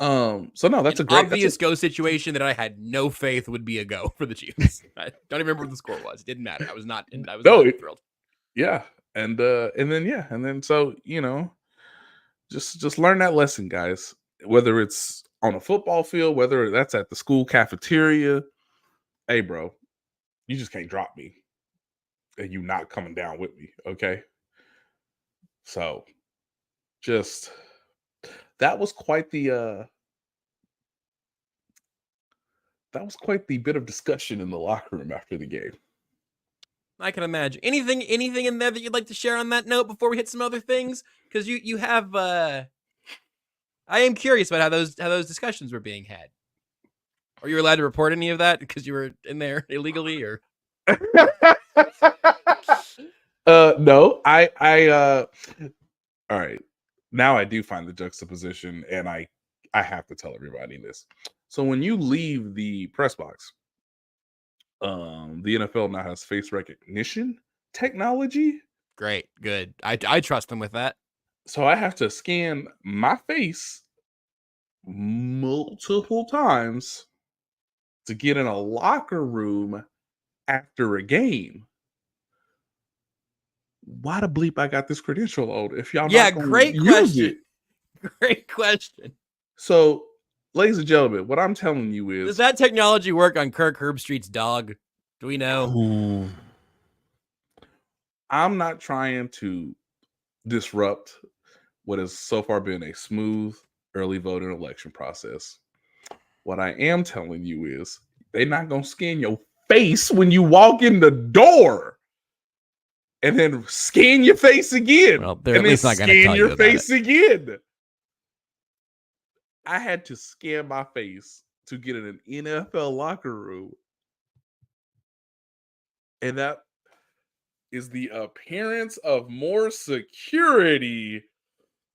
So no, that's a great obvious go situation that I had no faith would be a go for the Chiefs. I don't even remember what the score was. It didn't matter. I was not thrilled. Yeah, and then so you know, just learn that lesson, guys. Whether it's on a football field, whether that's at the school cafeteria, hey, bro, you just can't drop me, and you not coming down with me, okay? So, just that was quite the bit of discussion in the locker room after the game. I can imagine. Anything in there that you'd like to share on that note before we hit some other things? Because you have. I am curious about how those discussions were being had. Are you allowed to report any of that because you were in there illegally, or? No. I all right. Now I do find the juxtaposition, and I have to tell everybody this. So when you leave the press box, the NFL now has face recognition technology. Great, good. I trust them with that. So I have to scan my face multiple times to get in a locker room after a game. Why the bleep I got this credential on if y'all not gonna great use question. it? Great question. So, ladies and gentlemen, what I'm telling you is, does that technology work on Kirk Herbstreit's dog? Do we know? I'm not trying to disrupt what has so far been a smooth early voting election process. What I am telling you is they're not going to scan your face when you walk in the door and then scan your face again. Well, they're at least not going to tell you your face again. I had to scan my face to get in an NFL locker room. And that is the appearance of more security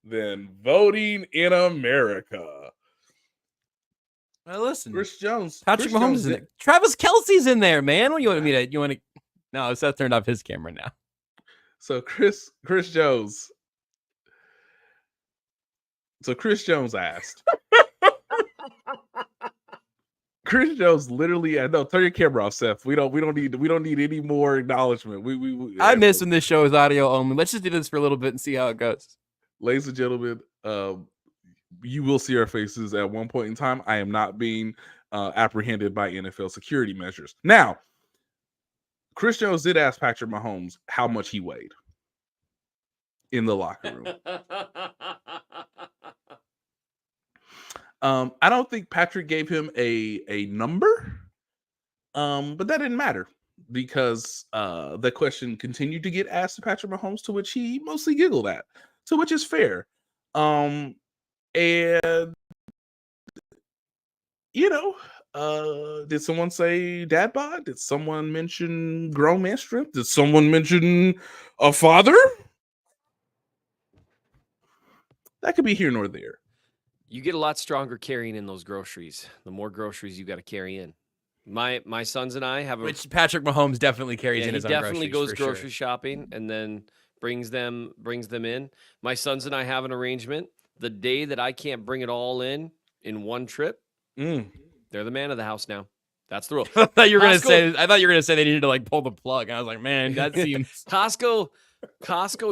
than voting in America. Well, listen, Chris Jones, Patrick Mahomes is in there. Travis Kelce's in there, man. What do you want me to? You want to? No, Seth turned off his camera now. So Chris Jones. So Chris Jones asked. Chris Jones literally, no, turn your camera off, Seth. We don't need any more acknowledgement. I miss when this show is audio only. Let's just do this for a little bit and see how it goes. Ladies and gentlemen, you will see our faces at one point in time. I am not being apprehended by NFL security measures. Now, Chris Jones did ask Patrick Mahomes how much he weighed in the locker room. I don't think Patrick gave him a number, but that didn't matter because the question continued to get asked to Patrick Mahomes, to which he mostly giggled at, to which is fair. And did someone say dad bod? Did someone mention grown man strength? Did someone mention a father? That could be here nor there. You get a lot stronger carrying in those groceries. The more groceries you got to carry in. My sons and I have Which Patrick Mahomes definitely carries in his own definitely groceries. goes grocery shopping and then brings them in. My sons and I have an arrangement. The day that I can't bring it all in one trip, they're the man of the house now. That's the rule. I thought you were gonna say they needed to like pull the plug. I was like, man, that seems Costco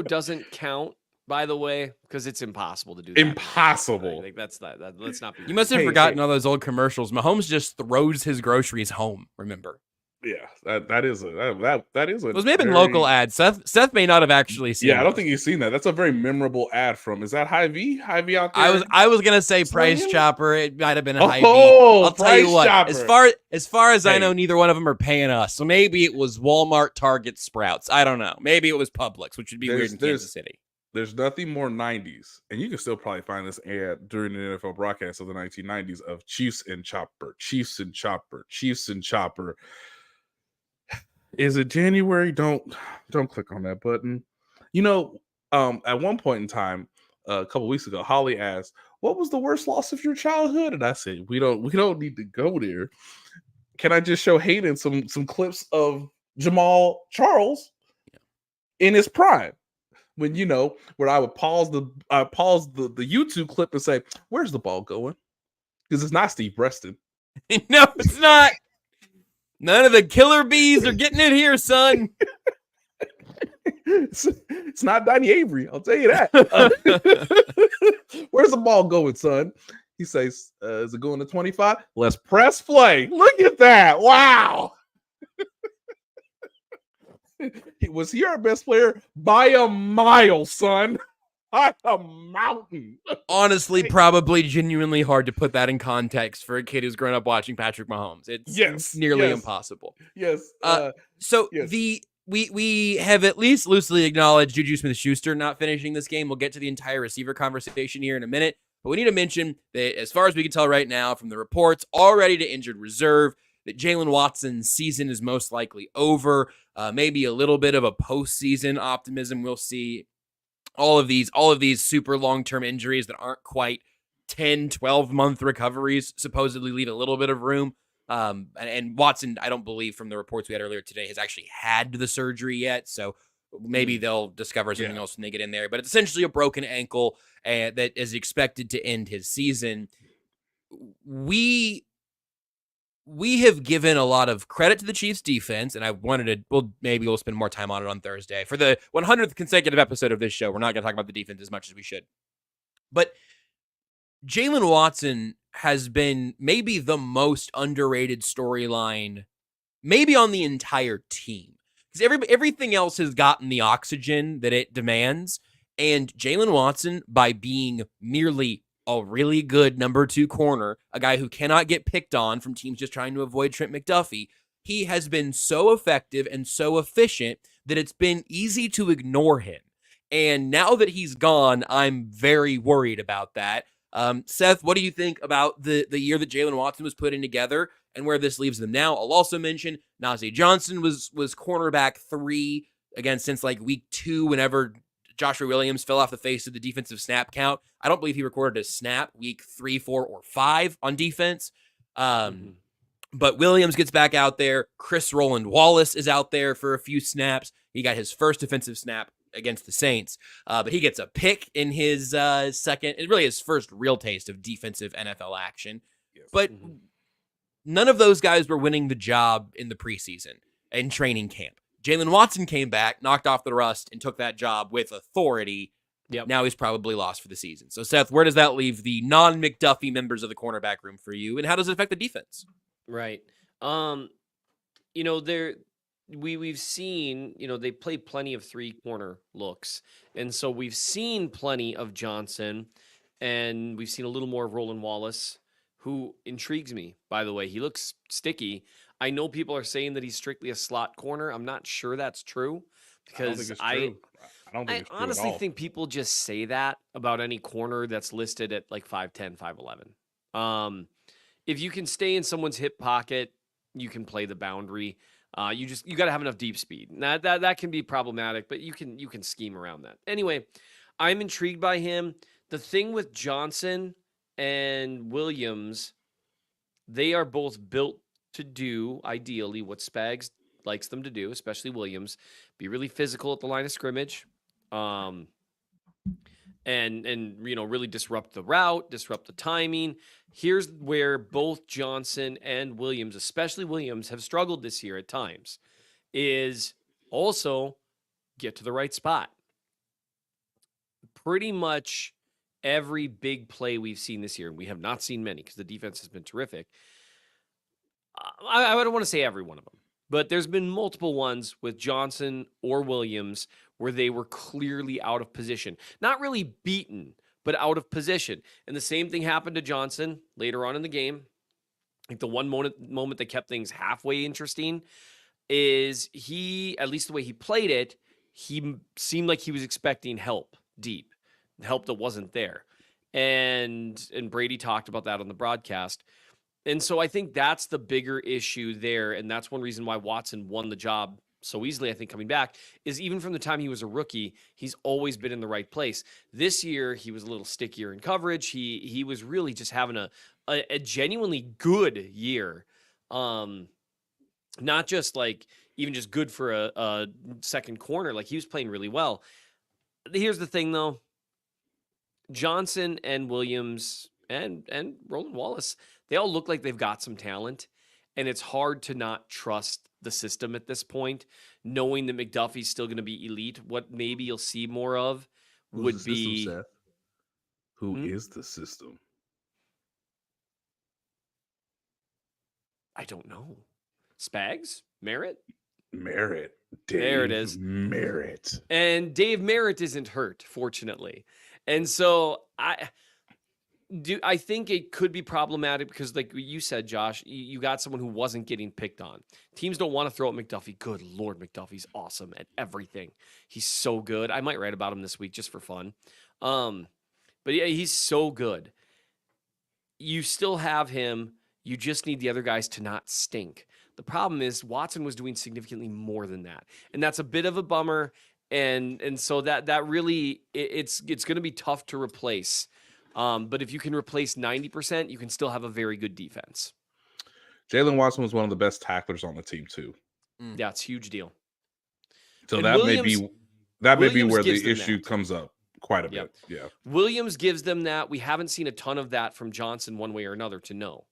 doesn't count, by the way, because it's impossible to do that. Impossible. Like that's not that. Let's not be. You must have forgotten all those old commercials. Mahomes just throws his groceries home. Remember? Yeah, that is a. It was maybe local ads. Seth may not have actually seen. Yeah, I don't think you've seen that. That's a very memorable ad from. Is that Hy-Vee? Hy-Vee out there? I was gonna say Price Chopper. It might have been Hy-Vee. I'll tell you what. Chopper. As far as I know, neither one of them are paying us. So maybe it was Walmart, Target, Sprouts. I don't know. Maybe it was Publix, which would be weird in Kansas City. There's nothing more 90s, and you can still probably find this ad during the NFL broadcast of the 1990s of Chiefs and Chopper, Chiefs and Chopper, Chiefs and Chopper. Is it January? Don't click on that button. At one point in time, a couple weeks ago, Holly asked, "What was the worst loss of your childhood?" And I said, "We don't need to go there. Can I just show Hayden some clips of Jamal Charles in his prime?" When where I would pause the YouTube clip and say, "Where's the ball going?" Because it's not Steve Preston. No, it's not. None of the killer bees are getting in here, son. It's not Donnie Avery, I'll tell you that. Where's the ball going, son? He says, "Is it going to 25? Let's press play." Look at that! Wow. Was he our best player? By a mile, son. By a mountain. Honestly, probably genuinely hard to put that in context for a kid who's grown up watching Patrick Mahomes. It's nearly impossible. Yes. We have at least loosely acknowledged Juju Smith-Schuster not finishing this game. We'll get to the entire receiver conversation here in a minute. But we need to mention that as far as we can tell right now from the reports already to injured reserve, that Jalen Watson's season is most likely over. Maybe a little bit of a postseason optimism. We'll see all of these super long-term injuries that aren't quite 10, 12-month recoveries supposedly leave a little bit of room. And Watson, I don't believe from the reports we had earlier today, has actually had the surgery yet. So maybe they'll discover something else when they get in there. But it's essentially a broken ankle that is expected to end his season. We have given a lot of credit to the Chiefs defense, and I wanted to, maybe we'll spend more time on it on Thursday. For the 100th consecutive episode of this show, we're not going to talk about the defense as much as we should. But Jalen Watson has been maybe the most underrated storyline, maybe on the entire team. Because everything else has gotten the oxygen that it demands, and Jalen Watson, by being merely a really good number 2 corner, a guy who cannot get picked on from teams just trying to avoid Trent McDuffie, he has been so effective and so efficient that it's been easy to ignore him. And now that he's gone, I'm very worried about that. Seth, what do you think about the year that Jalen Watson was putting together and where this leaves them now? I'll also mention Najee Johnson was cornerback 3 again since like week 2 whenever Joshua Williams fell off the face of the defensive snap count. I don't believe he recorded a snap week 3, 4, or 5 on defense. But Williams gets back out there. Chris Roland Wallace is out there for a few snaps. He got his first defensive snap against the Saints, but he gets a pick in his second, really his first real taste of defensive NFL action. Yes. But none of those guys were winning the job in the preseason and training camp. Jalen Watson came back, knocked off the rust, and took that job with authority Yep. Now he's probably lost for the season. So, Seth, where does that leave the non-McDuffie members of the cornerback room for you, and how does it affect the defense? Right. We've seen, they play plenty of 3-corner looks. And so we've seen plenty of Johnson, and we've seen a little more of Roland Wallace, who intrigues me, by the way. He looks sticky. I know people are saying that he's strictly a slot corner. I'm not sure that's true, I don't think because it's true. I don't think I it's true honestly at all. think people just say that about any corner that's listed at like 5'10", 5'11". If you can stay in someone's hip pocket, you can play the boundary. You got to have enough deep speed. That can be problematic, but you can scheme around that. Anyway, I'm intrigued by him. The thing with Johnson and Williams, they are both built to do, ideally, what Spags likes them to do, especially Williams, be really physical at the line of scrimmage, and really disrupt the route, disrupt the timing. Here's where both Johnson and Williams, especially Williams, have struggled this year at times, is also get to the right spot. Pretty much every big play we've seen this year, and we have not seen many because the defense has been terrific. I don't want to say every one of them, but there's been multiple ones with Johnson or Williams where they were clearly out of position. Not really beaten, but out of position. And the same thing happened to Johnson later on in the game. I think the one moment that kept things halfway interesting is he, at least the way he played it, he seemed like he was expecting help deep, help that wasn't there. And Brady talked about that on the broadcast. And so I think that's the bigger issue there. And that's one reason why Watson won the job so easily, I think, coming back, is even from the time he was a rookie, he's always been in the right place. This year, he was a little stickier in coverage. He was really just having a genuinely good year. Not just like even just good for a second corner. Like, he was playing really well. Here's the thing, though. Johnson and Williams and Roland Wallace, they all look like they've got some talent, and it's hard to not trust the system at this point, knowing that McDuffie's still going to be elite. What maybe you'll see more of would be Seth? Who is the system? I don't know. Spags? Merritt? Merritt. There it is. Merritt. And Dave Merritt isn't hurt, fortunately. And so I think it could be problematic because, like you said, Josh, you got someone who wasn't getting picked on. Teams don't want to throw at McDuffie. Good Lord, McDuffie's awesome at everything. He's so good. I might write about him this week just for fun. But yeah, he's so good. You still have him. You just need the other guys to not stink. The problem is Watson was doing significantly more than that. And that's a bit of a bummer. And so that really, it's going to be tough to replace. But if you can replace 90%, you can still have a very good defense. Jalen Watson was one of the best tacklers on the team too. Yeah, it's a huge deal. So And that Williams may be where gives the them issue that. comes up quite a bit. Yeah. Williams gives them that. We haven't seen a ton of that from Johnson one way or another to know.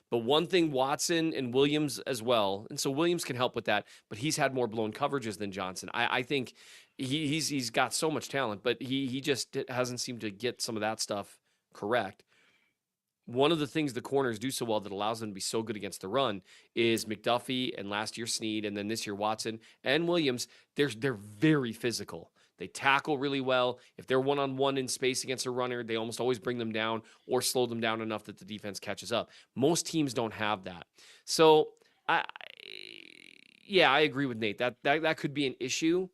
But one thing, Watson and Williams as well, and so Williams can help with that, but he's had more blown coverages than Johnson. I think he's got so much talent, but he just hasn't seemed to get some of that stuff correct. One of the things the corners do so well that allows them to be so good against the run is McDuffie and last year Snead, and then this year Watson and Williams. They're very physical. They tackle really well. If they're one-on-one in space against a runner, they almost always bring them down or slow them down enough that the defense catches up. Most teams don't have that. So, I agree with Nate. That could be an issue.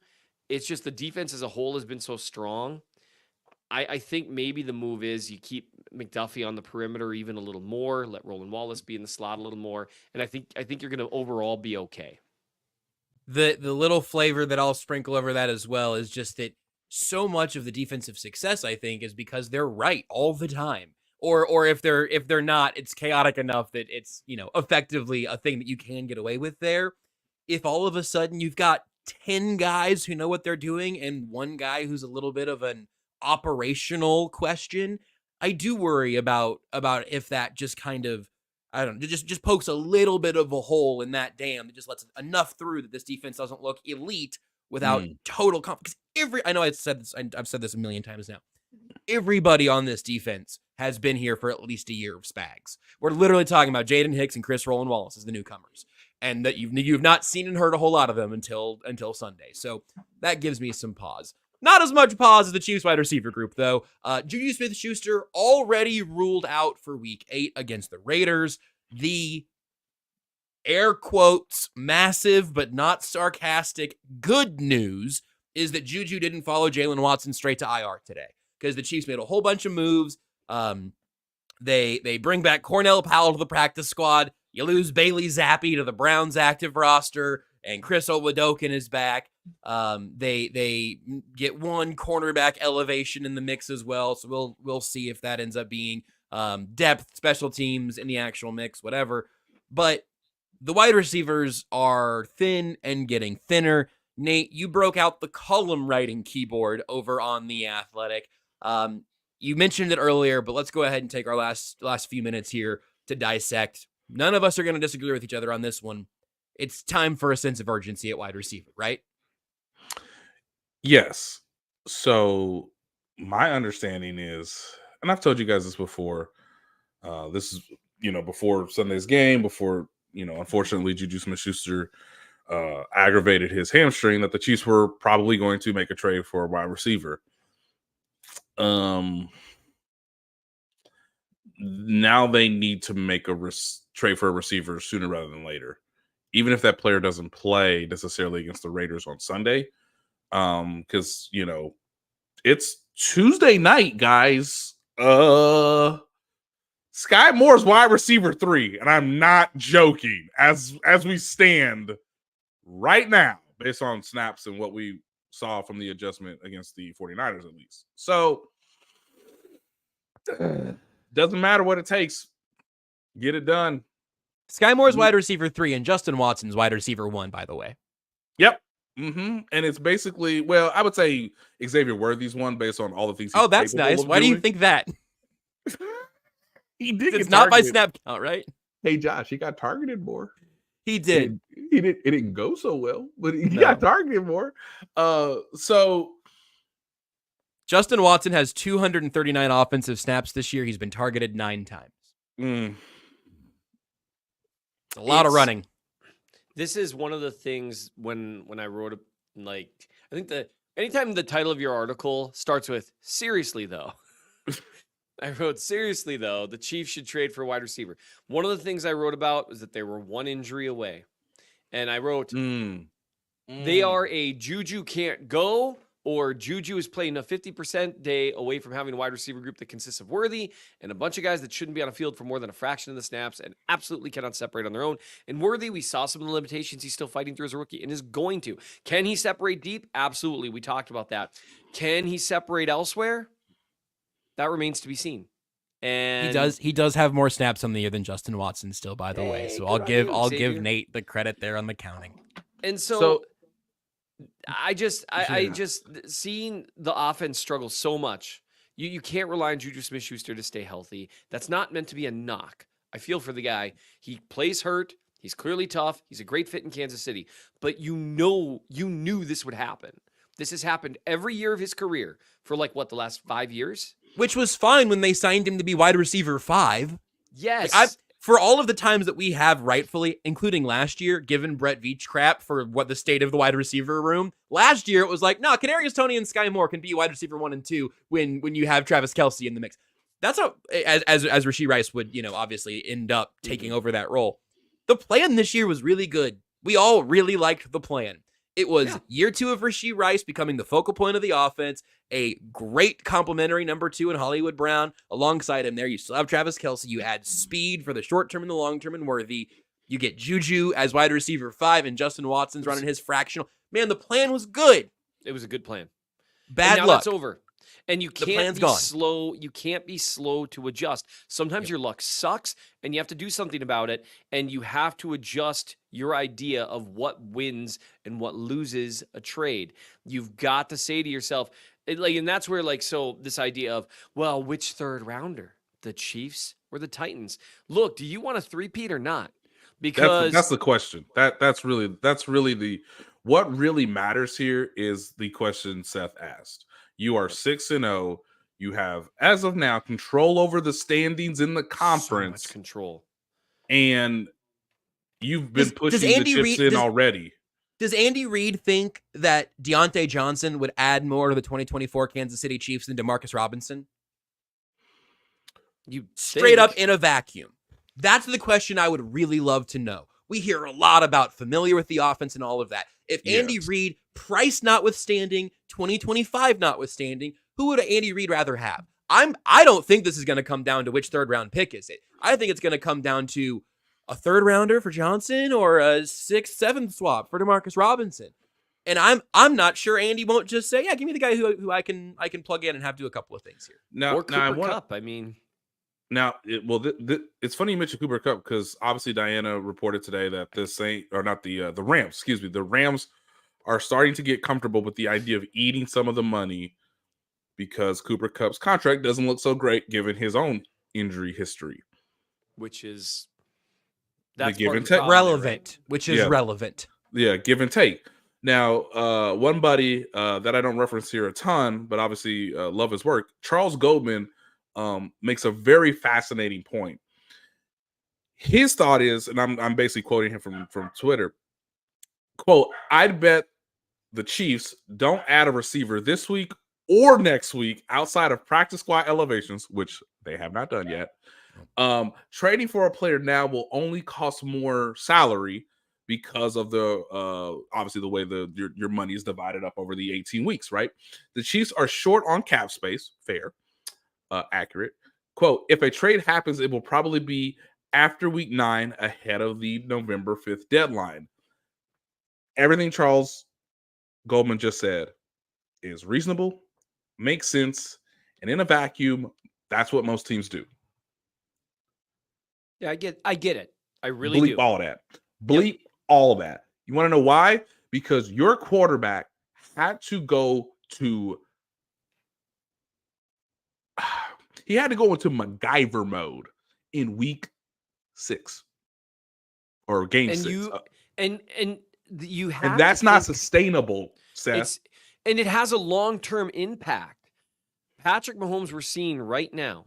It's just the defense as a whole has been so strong. I think maybe the move is you keep McDuffie on the perimeter even a little more, let Roland Wallace be in the slot a little more, and I think you're going to overall be okay. The little flavor that I'll sprinkle over that as well is just that so much of the defensive success, I think, is because they're right all the time. Or if they're not, it's chaotic enough that it's, effectively a thing that you can get away with there. If all of a sudden you've got 10 guys who know what they're doing and one guy who's a little bit of an operational question, I do worry about if that just kind of, I don't know, just pokes a little bit of a hole in that dam that just lets enough through that this defense doesn't look elite without total confidence. I know I've said this a million times now. Everybody on this defense has been here for at least a year of Spags. We're literally talking about Jaden Hicks and Chris Rowland Wallace as the newcomers, and that you've not seen and heard a whole lot of them until Sunday. So that gives me some pause. Not as much pause as the Chiefs wide receiver group, though. Juju Smith-Schuster already ruled out for Week 8 against the Raiders. The air quotes massive but not sarcastic good news is that Juju didn't follow Jalen Watson straight to IR today, because the Chiefs made a whole bunch of moves. They bring back Cornell Powell to the practice squad. You lose Bailey Zappi to the Browns active roster, and Chris Oladokun is back. They get one cornerback elevation in the mix as well, so we'll see if that ends up being depth, special teams in the actual mix, whatever. But the wide receivers are thin and getting thinner. Nate, you broke out the column writing keyboard over on The Athletic. You mentioned it earlier, but let's go ahead and take our last few minutes here to dissect. None of us are going to disagree with each other on this one. It's time for a sense of urgency at wide receiver, right? Yes. So my understanding is, and I've told you guys this before, this is, before Sunday's game, before, unfortunately Juju Smith-Schuster aggravated his hamstring, that the Chiefs were probably going to make a trade for a wide receiver. Now they need to make a trade for a receiver sooner rather than later, even if that player doesn't play necessarily against the Raiders on Sunday. Because it's Tuesday night, guys. Sky Moore's wide receiver 3, and I'm not joking. As we stand right now, based on snaps and what we saw from the adjustment against the 49ers, at least. So doesn't matter what it takes. Get it done. Sky Moore's wide receiver 3 and Justin Watson's wide receiver 1, by the way. Yep. And it's basically, well, I would say Xavier Worthy's one based on all the things. Oh, that's nice. Why do you think that? He did. It's not by snap count, right? Hey, Josh, he got targeted more. He did. It didn't go so well, but he got targeted more. So Justin Watson has 239 offensive snaps this year. He's been targeted 9 times. It's a lot of running. This is one of the things when I wrote I think anytime the title of your article starts with seriously though, I wrote seriously though, the Chiefs should trade for a wide receiver. One of the things I wrote about was that they were one injury away. And I wrote, they are a Juju can't go, or Juju is playing a 50% day away from having a wide receiver group that consists of Worthy and a bunch of guys that shouldn't be on a field for more than a fraction of the snaps and absolutely cannot separate on their own. And Worthy, we saw some of the limitations he's still fighting through as a rookie and is going to. Can he separate deep? Absolutely. We talked about that. Can he separate elsewhere? That remains to be seen. And he does have more snaps on the year than Justin Watson still, by the way. So I'll give Nate the credit there on the counting. And so I just seeing the offense struggle so much. You can't rely on Juju Smith-Schuster to stay healthy. That's not meant to be a knock. I feel for the guy. He plays hurt. He's clearly tough. He's a great fit in Kansas City. But you knew this would happen. This has happened every year of his career for the last 5 years. Which was fine when they signed him to be wide receiver 5. Yes. For all of the times that we have rightfully, including last year, given Brett Veach crap for what the state of the wide receiver room, last year it was like, no, Kadarius Toney and Sky Moore can be wide receiver 1 and 2 when you have Travis Kelce in the mix. That's as Rashee Rice would, obviously end up taking over that role. The plan this year was really good. We all really liked the plan. It was year 2 of Rashee Rice becoming the focal point of the offense, a great complimentary number 2 in Hollywood Brown. Alongside him there, you still have Travis Kelce. You add speed for the short term and the long term and Worthy. You get Juju as wide receiver 5 and Justin Watson's running his fractional. Man, the plan was good. It was a good plan. Bad now luck. That's over. And you can't be slow. You can't be slow to adjust. Sometimes your luck sucks and you have to do something about it. And you have to adjust your idea of what wins and what loses a trade. You've got to say to yourself, and that's where this idea of, well, which third rounder, the Chiefs or the Titans? Look, do you want a three-peat or not? Because that's the question. That's really the What really matters here is the question Seth asked. You are 6-0. You have, as of now, control over the standings in the So conference, much control. and you've been Does pushing the chips in already. Does Andy Reid think that Deontay Johnson would add more to the 2024 Kansas City Chiefs than DeMarcus Robinson? You Straight up think. in a vacuum. That's the question I would really love to know. We hear a lot about familiar with the offense and all of that. If Andy Yes. Reid, price notwithstanding, 2025 notwithstanding, who would Andy Reid rather have? I don't think this is going to come down to which third round pick is it. I think it's going to come down to a third rounder for Johnson or a 6th, 7th swap for DeMarcus Robinson. And I'm not sure Andy won't just say, yeah, give me the guy who I can plug in and have do a couple of things here. Now, Or Cooper Kupp. I mean, Now, it's funny you mentioned Cooper Kupp because obviously Diana reported today that the Rams, the Rams are starting to get comfortable with the idea of eating some of the money because Cooper Kupp's contract doesn't look so great given his own injury history. which is The give part of and the take. problem there, Relevant, which is Yeah. relevant. Yeah, give and take. Now, one buddy that I don't reference here a ton, but obviously love his work, Charles Goldman, makes a very fascinating point. His thought is, and I'm basically quoting him from Twitter, quote, I'd bet the Chiefs don't add a receiver this week or next week outside of practice squad elevations, which they have not done yet. Trading for a player now will only cost more salary because of the obviously the way your money is divided up over the 18 weeks, right? The Chiefs are short on cap space, fair, accurate. Quote, if a trade happens, it will probably be after week 9 ahead of the November 5th deadline. Everything Charles Goldman just said is reasonable, makes sense, and in a vacuum, that's what most teams do. Yeah, I get it. I really Bleep do. all of that. Bleep all of that. You want to know why? Because your quarterback had to go to he had to go into MacGyver mode in week 6 or game And 6. You have And that's to not think sustainable, Seth. and it has a long-term impact. Patrick Mahomes we're seeing right now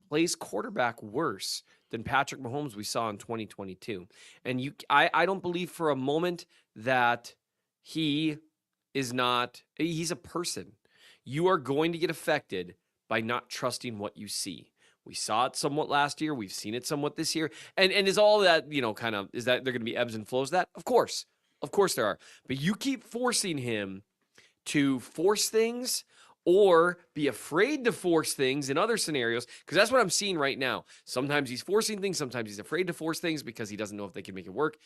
plays quarterback worse than Patrick Mahomes we saw in 2022. And I don't believe for a moment that he's a person. You are going to get affected by not trusting what you see. We saw it somewhat last year. We've seen it somewhat this year. And is all that, is that there going to be ebbs and flows of that? Of course. Of course there are. But you keep forcing him to force things or be afraid to force things in other scenarios, because that's what I'm seeing right now. Sometimes he's forcing things. Sometimes he's afraid to force things because he doesn't know if they can make it work.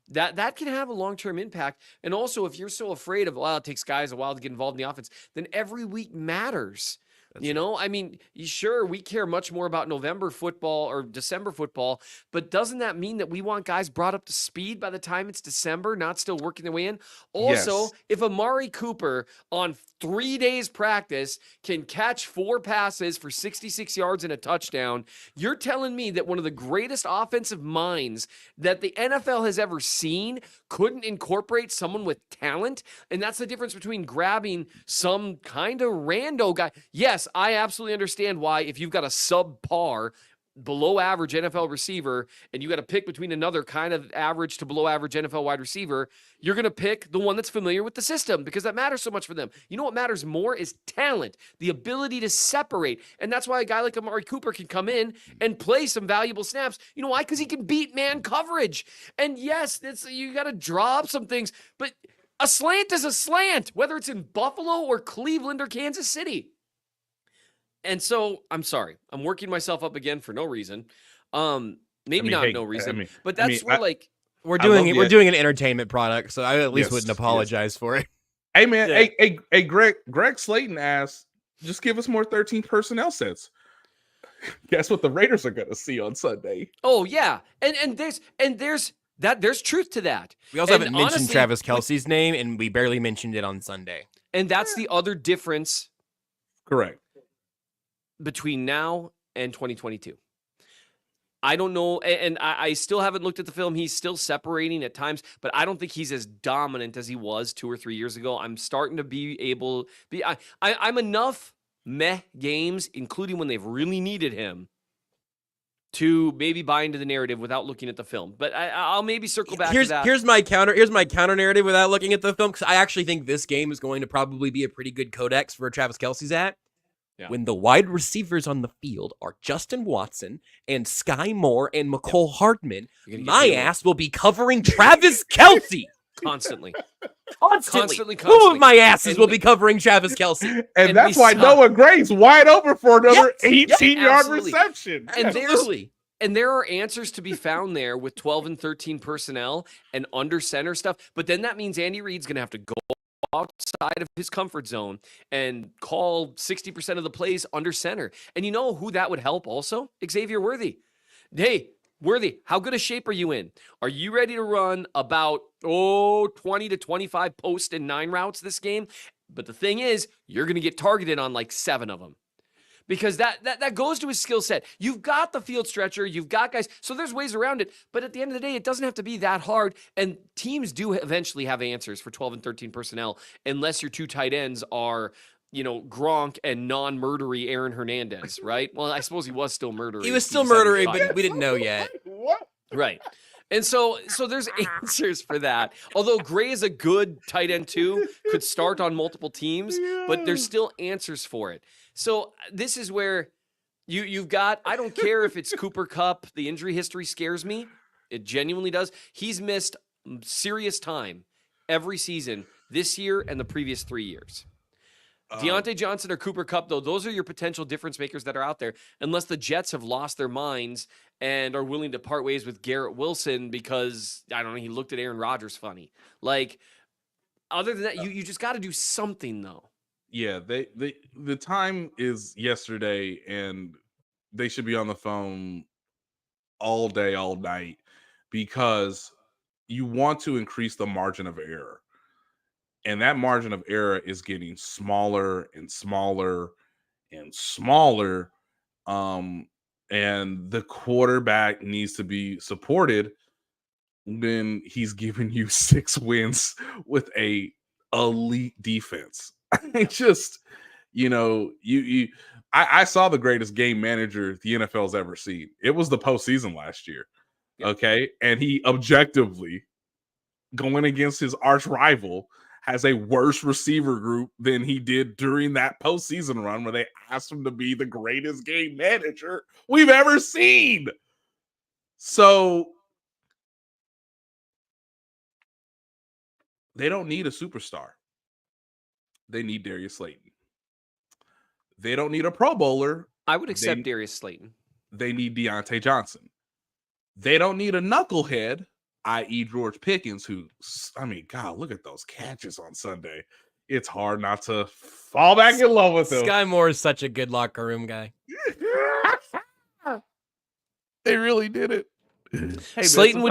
That can have a long-term impact. And also, if you're so afraid of, it takes guys a while to get involved in the offense, then every week matters. I mean, sure, we care much more about November football or December football, but doesn't that mean that we want guys brought up to speed by the time it's December, not still working their way in? Also, Yes. if Amari Cooper on 3 days practice can catch 4 passes for 66 yards and a touchdown, you're telling me that one of the greatest offensive minds that the NFL has ever seen couldn't incorporate someone with talent? And that's the difference between grabbing some kind of rando guy. Yes, I absolutely understand why if you've got a subpar, below average NFL receiver and you got to pick between another kind of average to below average NFL wide receiver, you're going to pick the one that's familiar with the system because that matters so much for them. You know what matters more is talent, the ability to separate. And that's why a guy like Amari Cooper can come in and play some valuable snaps. You know why? Because he can beat man coverage. And yes, you got to draw up some things, but a slant is a slant, whether it's in Buffalo or Cleveland or Kansas City. And so, I'm sorry, I'm working myself up again for no reason. No reason, but that's we're doing an entertainment product, so I at least wouldn't apologize for it. Hey man, hey Greg Slayton asked, just give us more 13 personnel sets. Guess what the Raiders are going to see on Sunday? Oh yeah, and there's truth to that. We also haven't mentioned Travis Kelce's name, and we barely mentioned it on Sunday. And that's the other difference. Correct. Between now and 2022. I don't know, and I still haven't looked at the film. He's still separating at times, but I don't think he's as dominant as he was 2 or 3 years ago. I'm starting to be able be I'm enough meh games, including when they've really needed him, to maybe buy into the narrative without looking at the film. But I'll maybe circle back to that. Here's my counter narrative without looking at the film, because I actually think this game is going to probably be a pretty good codex for where Travis Kelce's at. Yeah. When the wide receivers on the field are Justin Watson and Sky Moore and McCole Hardman, my ass will be covering Travis Kelce. Constantly. Constantly. Two of my asses will be covering Travis Kelce. And that's why Noah Gray's wide open for another 18-yard reception. And there are answers to be found there with 12 and 13 personnel and under center stuff. But then that means Andy Reid's going to have to go outside of his comfort zone and call 60% of the plays under center. And you know who that would help also? Xavier Worthy. Hey, Worthy, how good a shape are you in? Are you ready to run about 20 to 25 post and 9 routes this game? But the thing is, you're going to get targeted on like 7 of them. Because that goes to his skill set. You've got the field stretcher. You've got guys. So there's ways around it. But at the end of the day, it doesn't have to be that hard. And teams do eventually have answers for 12 and 13 personnel, unless your 2 tight ends are, Gronk and non-murdery Aaron Hernandez, right? Well, I suppose he was still murdery. He was still murdery, but we didn't know yet. What? Right. And so there's answers for that. Although Gray is a good tight end too, could start on multiple teams, but there's still answers for it. So this is where you've got, I don't care if it's Cooper Kupp, the injury history scares me. It genuinely does. He's missed serious time every season this year and the previous 3 years. Deontay Johnson or Cooper Kupp, though, those are your potential difference makers that are out there, unless the Jets have lost their minds and are willing to part ways with Garrett Wilson because, I don't know, he looked at Aaron Rodgers funny. Like, other than that, you just got to do something, though. Yeah, the time is yesterday, and they should be on the phone all day, all night, because you want to increase the margin of error. And that margin of error is getting smaller and smaller and smaller. And the quarterback needs to be supported when he's giving you 6 wins with a elite defense. I just, I saw the greatest game manager the NFL's ever seen. It was the postseason last year. Okay. And he objectively, going against his arch rival, has a worse receiver group than he did during that postseason run where they asked him to be the greatest game manager we've ever seen. So they don't need a superstar. They need Darius Slayton. They don't need a Pro Bowler. I would accept Darius Slayton. They need Deontay Johnson. They don't need a knucklehead, i.e. George Pickens, who, I mean, God, look at those catches on Sunday. It's hard not to fall back in love with him. Sky Moore is such a good locker room guy. They really did it. Hey, Slayton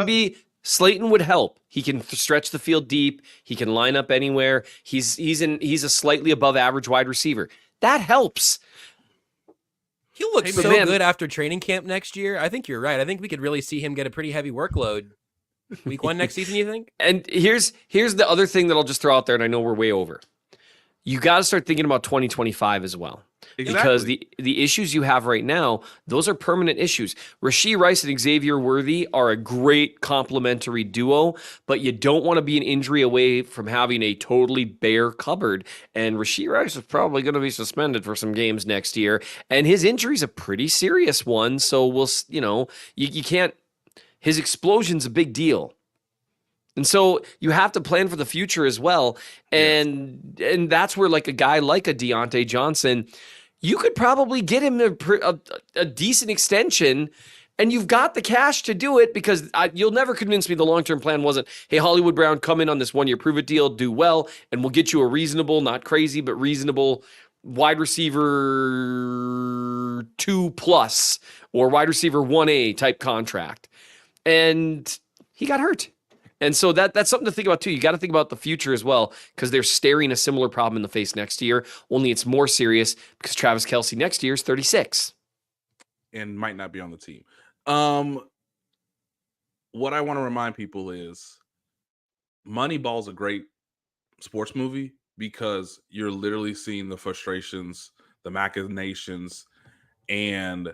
would help. He can stretch the field deep. He can line up anywhere. He's a slightly above average wide receiver. That helps. He'll look good after training camp next year. I think you're right. I think we could really see him get a pretty heavy workload week 1 next season, you think? And here's the other thing that I'll just throw out there, and I know we're way over. You got to start thinking about 2025 as well. Exactly. Because the issues you have right now, those are permanent issues. Rashee Rice and Xavier Worthy are a great complementary duo, but you don't want to be an injury away from having a totally bare cupboard. And Rashee Rice is probably going to be suspended for some games next year. And his injury is a pretty serious one. So you can't, his explosion's a big deal. And so you have to plan for the future as well. And that's where like a guy like a Deontay Johnson, you could probably get him a decent extension, and you've got the cash to do it, because you'll never convince me the long-term plan wasn't, hey, Hollywood Brown, come in on this 1-year prove-it deal, do well, and we'll get you a reasonable, not crazy, but reasonable wide receiver 2+ or wide receiver 1A type contract. And he got hurt. And so that's something to think about too. You got to think about the future as well, because they're staring a similar problem in the face next year, only it's more serious because Travis Kelce next year is 36. And might not be on the team. What I want to remind people is Moneyball's a great sports movie because you're literally seeing the frustrations, the machinations, and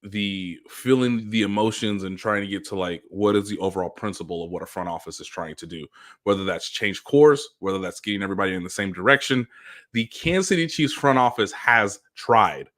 the feeling the emotions and trying to get to like what is the overall principle of what a front office is trying to do, whether that's change course, whether that's getting everybody in the same direction. The Kansas City Chiefs front office has tried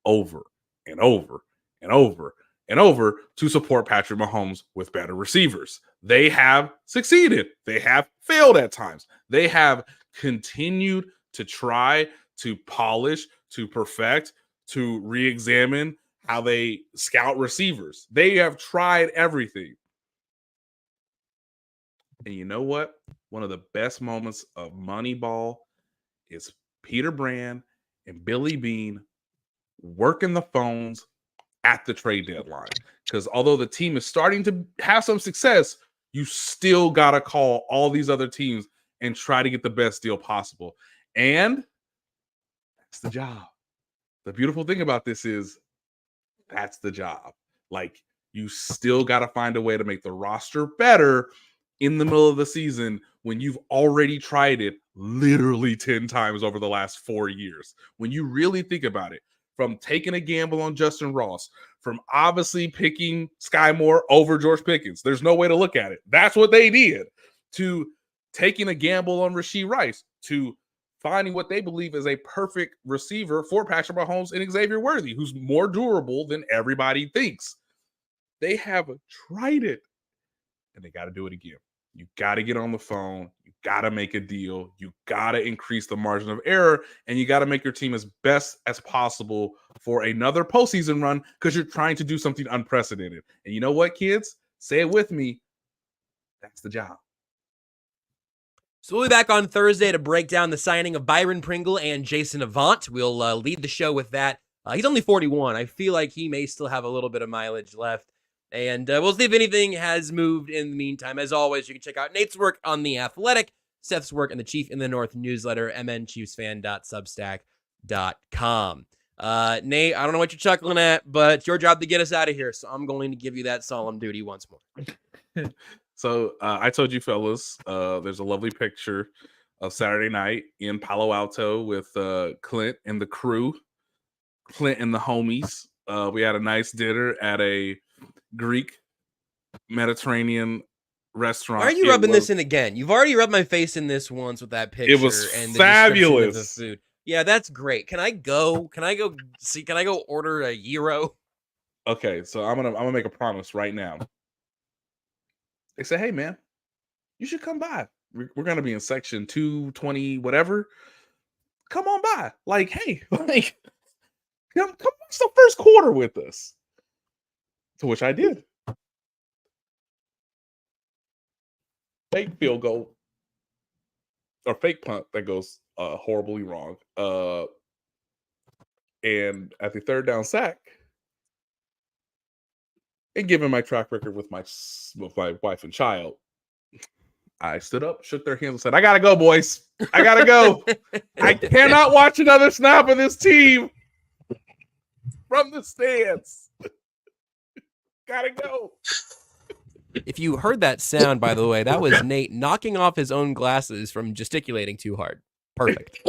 over and over and over and over to support Patrick Mahomes with better receivers. They have succeeded. They have failed at times. They have continued to try to polish, to perfect, to re-examine how they scout receivers. They have tried everything. And you know what? One of the best moments of Moneyball is Peter Brand and Billy Beane working the phones at the trade deadline. Because although the team is starting to have some success, you still got to call all these other teams and try to get the best deal possible. And that's the job. The beautiful thing about this is that's the job. Like, you still got to find a way to make the roster better in the middle of the season when you've already tried it literally 10 times over the last 4 years. When you really think about it, from taking a gamble on Justin Ross, from obviously picking Sky Moore over George Pickens. There's no way to look at it. That's what they did. To taking a gamble on Rashee Rice, to finding what they believe is a perfect receiver for Patrick Mahomes and Xavier Worthy, who's more durable than everybody thinks. They have tried it, and they got to do it again. You got to get on the phone. You got to make a deal. You got to increase the margin of error, and you got to make your team as best as possible for another postseason run because you're trying to do something unprecedented. And you know what, kids? Say it with me. That's the job. So we'll be back on Thursday to break down the signing of Byron Pringle and Jason Avant. We'll lead the show with that. He's only 41. I feel like he may still have a little bit of mileage left. And we'll see if anything has moved in the meantime. As always, you can check out Nate's work on The Athletic, Seth's work in the Chief in the North newsletter, mnchiefsfan.substack.com. Nate, I don't know what you're chuckling at, but it's your job to get us out of here. So I'm going to give you that solemn duty once more. So I told you fellas, there's a lovely picture of Saturday night in Palo Alto with Clint and the crew, Clint and the homies. We had a nice dinner at a Greek Mediterranean restaurant. Why are you rubbing this in again? You've already rubbed my face in this once with that picture. It was and fabulous. The food. Yeah, that's great. Can I go order a gyro? Okay, so I'm gonna make a promise right now. They say, hey man, you should come by. We're gonna be in section 220, whatever. Come on by. Like, hey, like, come watch the first quarter with us. To which I did. Fake field goal or fake punt that goes horribly wrong. And at the third down sack, and given my track record with my wife and child, I stood up, shook their hands, and said, "I gotta go, boys. I gotta go. I cannot watch another snap of this team from the stands. Gotta go." If you heard that sound, by the way, that was Nate knocking off his own glasses from gesticulating too hard. Perfect.